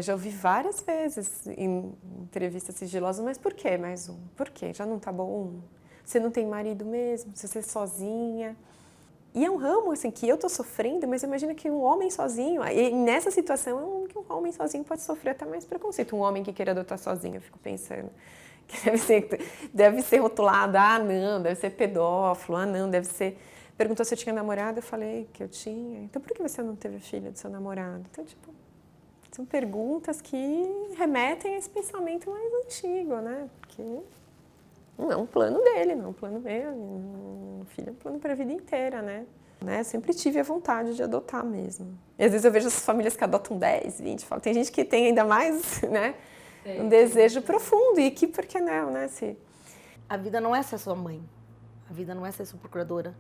já ouvi várias vezes em entrevistas sigilosas, mas por que mais um? Por quê? Já não tá bom? Você não tem marido mesmo? Você é sozinha? E é um ramo assim, que eu estou sofrendo, mas imagina que um homem sozinho, e nessa situação, que um homem sozinho pode sofrer até mais preconceito. Um homem que queira adotar sozinho, eu fico pensando, que deve ser rotulado, não, deve ser pedófilo, não, deve ser... Perguntou se eu tinha namorado, eu falei que eu tinha. Então por que você não teve filha do seu namorado? Então, tipo, são perguntas que remetem a esse pensamento mais antigo, né? Porque não é um plano dele, não é um plano meu. Um filho é um plano para a vida inteira, né? Sempre tive a vontade de adotar mesmo. E às vezes eu vejo as famílias que adotam 10, 20, falo, tem gente que tem ainda mais, né? Um desejo profundo. E que por que não, né? A vida não é ser sua mãe. A vida não é ser sua procuradora.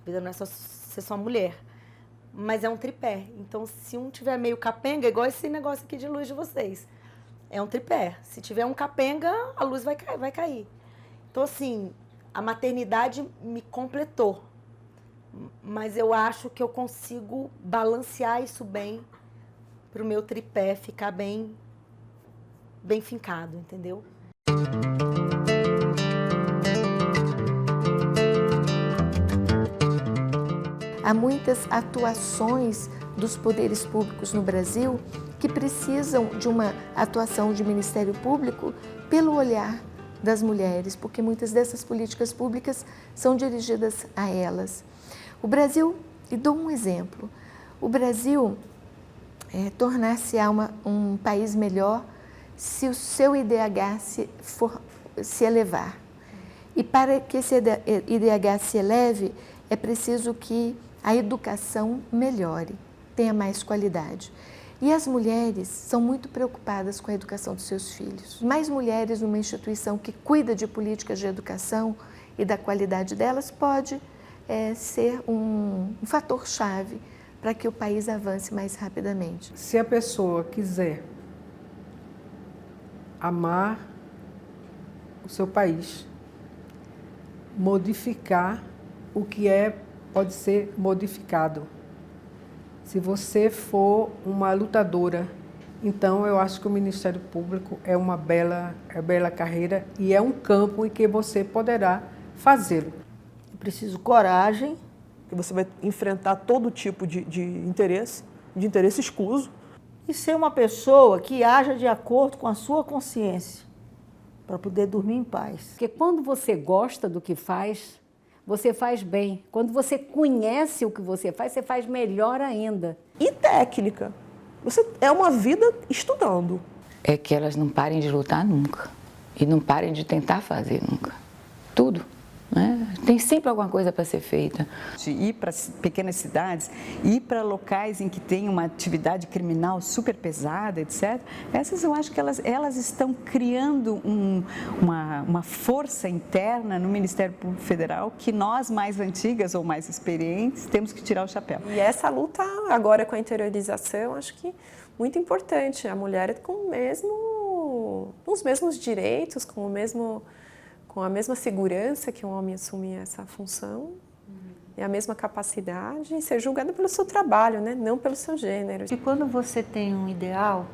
A vida não é só ser sua mulher. Mas é um tripé. Então, se um tiver meio capenga, igual esse negócio aqui de luz de vocês, é um tripé. Se tiver um capenga, a luz vai cair. Então, assim, a maternidade me completou. Mas eu acho que eu consigo balancear isso bem para o meu tripé ficar bem fincado, entendeu? Há muitas atuações dos poderes públicos no Brasil que precisam de uma atuação de Ministério Público pelo olhar das mulheres, porque muitas dessas políticas públicas são dirigidas a elas. O Brasil, e dou um exemplo, o Brasil tornar-se-á um país melhor se o seu IDH se elevar. E para que esse IDH se eleve, é preciso que a educação melhore, tenha mais qualidade. E as mulheres são muito preocupadas com a educação dos seus filhos. Mais mulheres numa instituição que cuida de políticas de educação e da qualidade delas pode ser um fator-chave para que o país avance mais rapidamente. Se a pessoa quiser amar o seu país, modificar o que pode ser modificado. Se você for uma lutadora, então eu acho que o Ministério Público é uma bela carreira e é um campo em que você poderá fazê-lo. É preciso coragem. E você vai enfrentar todo tipo de interesse escuso. E ser uma pessoa que haja de acordo com a sua consciência, para poder dormir em paz. Porque quando você gosta do que faz, você faz bem. Quando você conhece o que você faz melhor ainda. E técnica. Você é uma vida estudando. É que elas não parem de lutar nunca. E não parem de tentar fazer nunca. Tudo. Né? Tem sempre alguma coisa para ser feita. De ir para pequenas cidades, ir para locais em que tem uma atividade criminal super pesada, etc. Essas eu acho que elas estão criando uma força interna no Ministério Público Federal que nós, mais antigas ou mais experientes, temos que tirar o chapéu. E essa luta agora com a interiorização, acho que muito importante. A mulher com os mesmos direitos, com a mesma segurança que um homem assumir essa função, e a mesma capacidade, e ser julgada pelo seu trabalho, né? Não pelo seu gênero. E quando você tem um ideal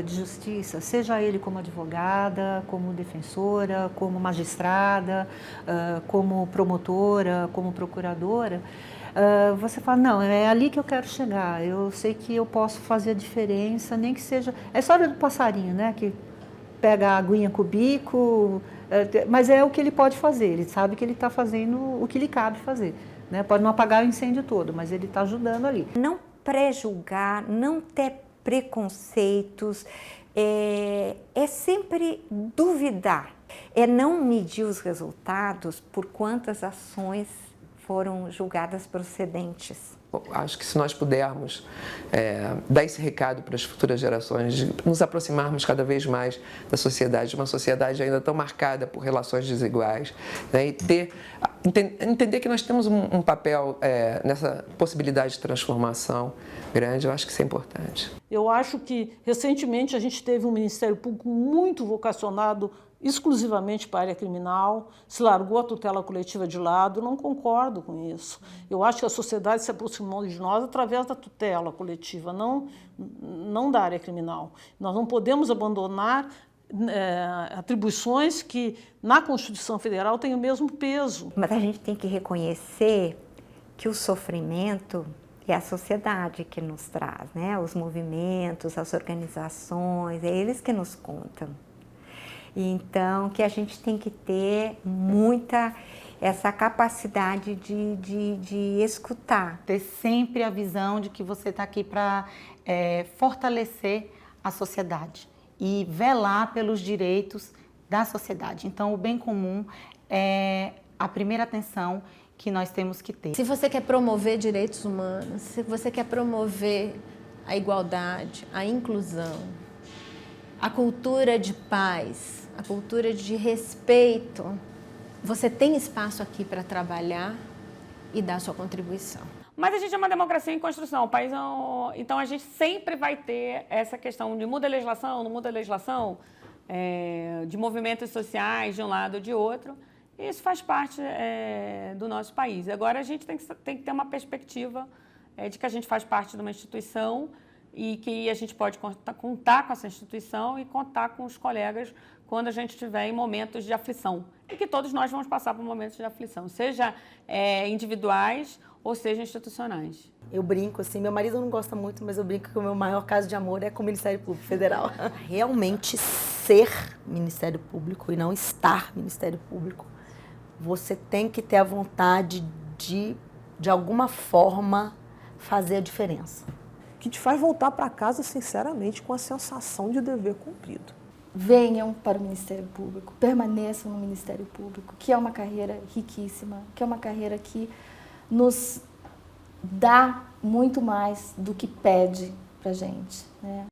de justiça, seja ele como advogada, como defensora, como magistrada, como promotora, como procuradora, você fala, não, é ali que eu quero chegar, eu sei que eu posso fazer a diferença, nem que seja... É a história do passarinho, né? Que pega a aguinha com o bico, mas é o que ele pode fazer, ele sabe que ele está fazendo o que lhe cabe fazer. Né? Pode não apagar o incêndio todo, mas ele está ajudando ali. Não pré-julgar, não ter preconceitos, é sempre duvidar, é não medir os resultados por quantas ações foram julgadas procedentes. Acho que se nós pudermos dar esse recado para as futuras gerações, de nos aproximarmos cada vez mais da sociedade, de uma sociedade ainda tão marcada por relações desiguais, né, e entender que nós temos um papel nessa possibilidade de transformação grande, eu acho que isso é importante. Eu acho que, recentemente, a gente teve um Ministério Público muito vocacionado exclusivamente para a área criminal, se largou a tutela coletiva de lado, não concordo com isso. Eu acho que a sociedade se aproximou de nós através da tutela coletiva, não da área criminal. Nós não podemos abandonar atribuições que, na Constituição Federal, têm o mesmo peso. Mas a gente tem que reconhecer que o sofrimento é a sociedade que nos traz, né? Os movimentos, as organizações, é eles que nos contam. Então, que a gente tem que ter muita essa capacidade de escutar. Ter sempre a visão de que você está aqui para fortalecer a sociedade e velar pelos direitos da sociedade. Então, o bem comum é a primeira atenção que nós temos que ter. Se você quer promover direitos humanos, se você quer promover a igualdade, a inclusão, a cultura de paz, a cultura de respeito, você tem espaço aqui para trabalhar e dar sua contribuição. Mas a gente é uma democracia em construção, o país então a gente sempre vai ter essa questão de muda a legislação, não muda a legislação, de movimentos sociais de um lado ou de outro. Isso faz parte do nosso país. Agora a gente tem que ter uma perspectiva de que a gente faz parte de uma instituição e que a gente pode contar com essa instituição e contar com os colegas quando a gente estiver em momentos de aflição. E que todos nós vamos passar por momentos de aflição, seja individuais ou seja, institucionais. Eu brinco assim, meu marido não gosta muito, mas eu brinco que o meu maior caso de amor é com o Ministério Público Federal. Realmente ser Ministério Público e não estar Ministério Público, você tem que ter a vontade de alguma forma, fazer a diferença. Que te faz voltar para casa, sinceramente, com a sensação de dever cumprido. Venham para o Ministério Público, permaneçam no Ministério Público, que é uma carreira riquíssima, que é uma carreira que nos dá muito mais do que pede para a gente, né?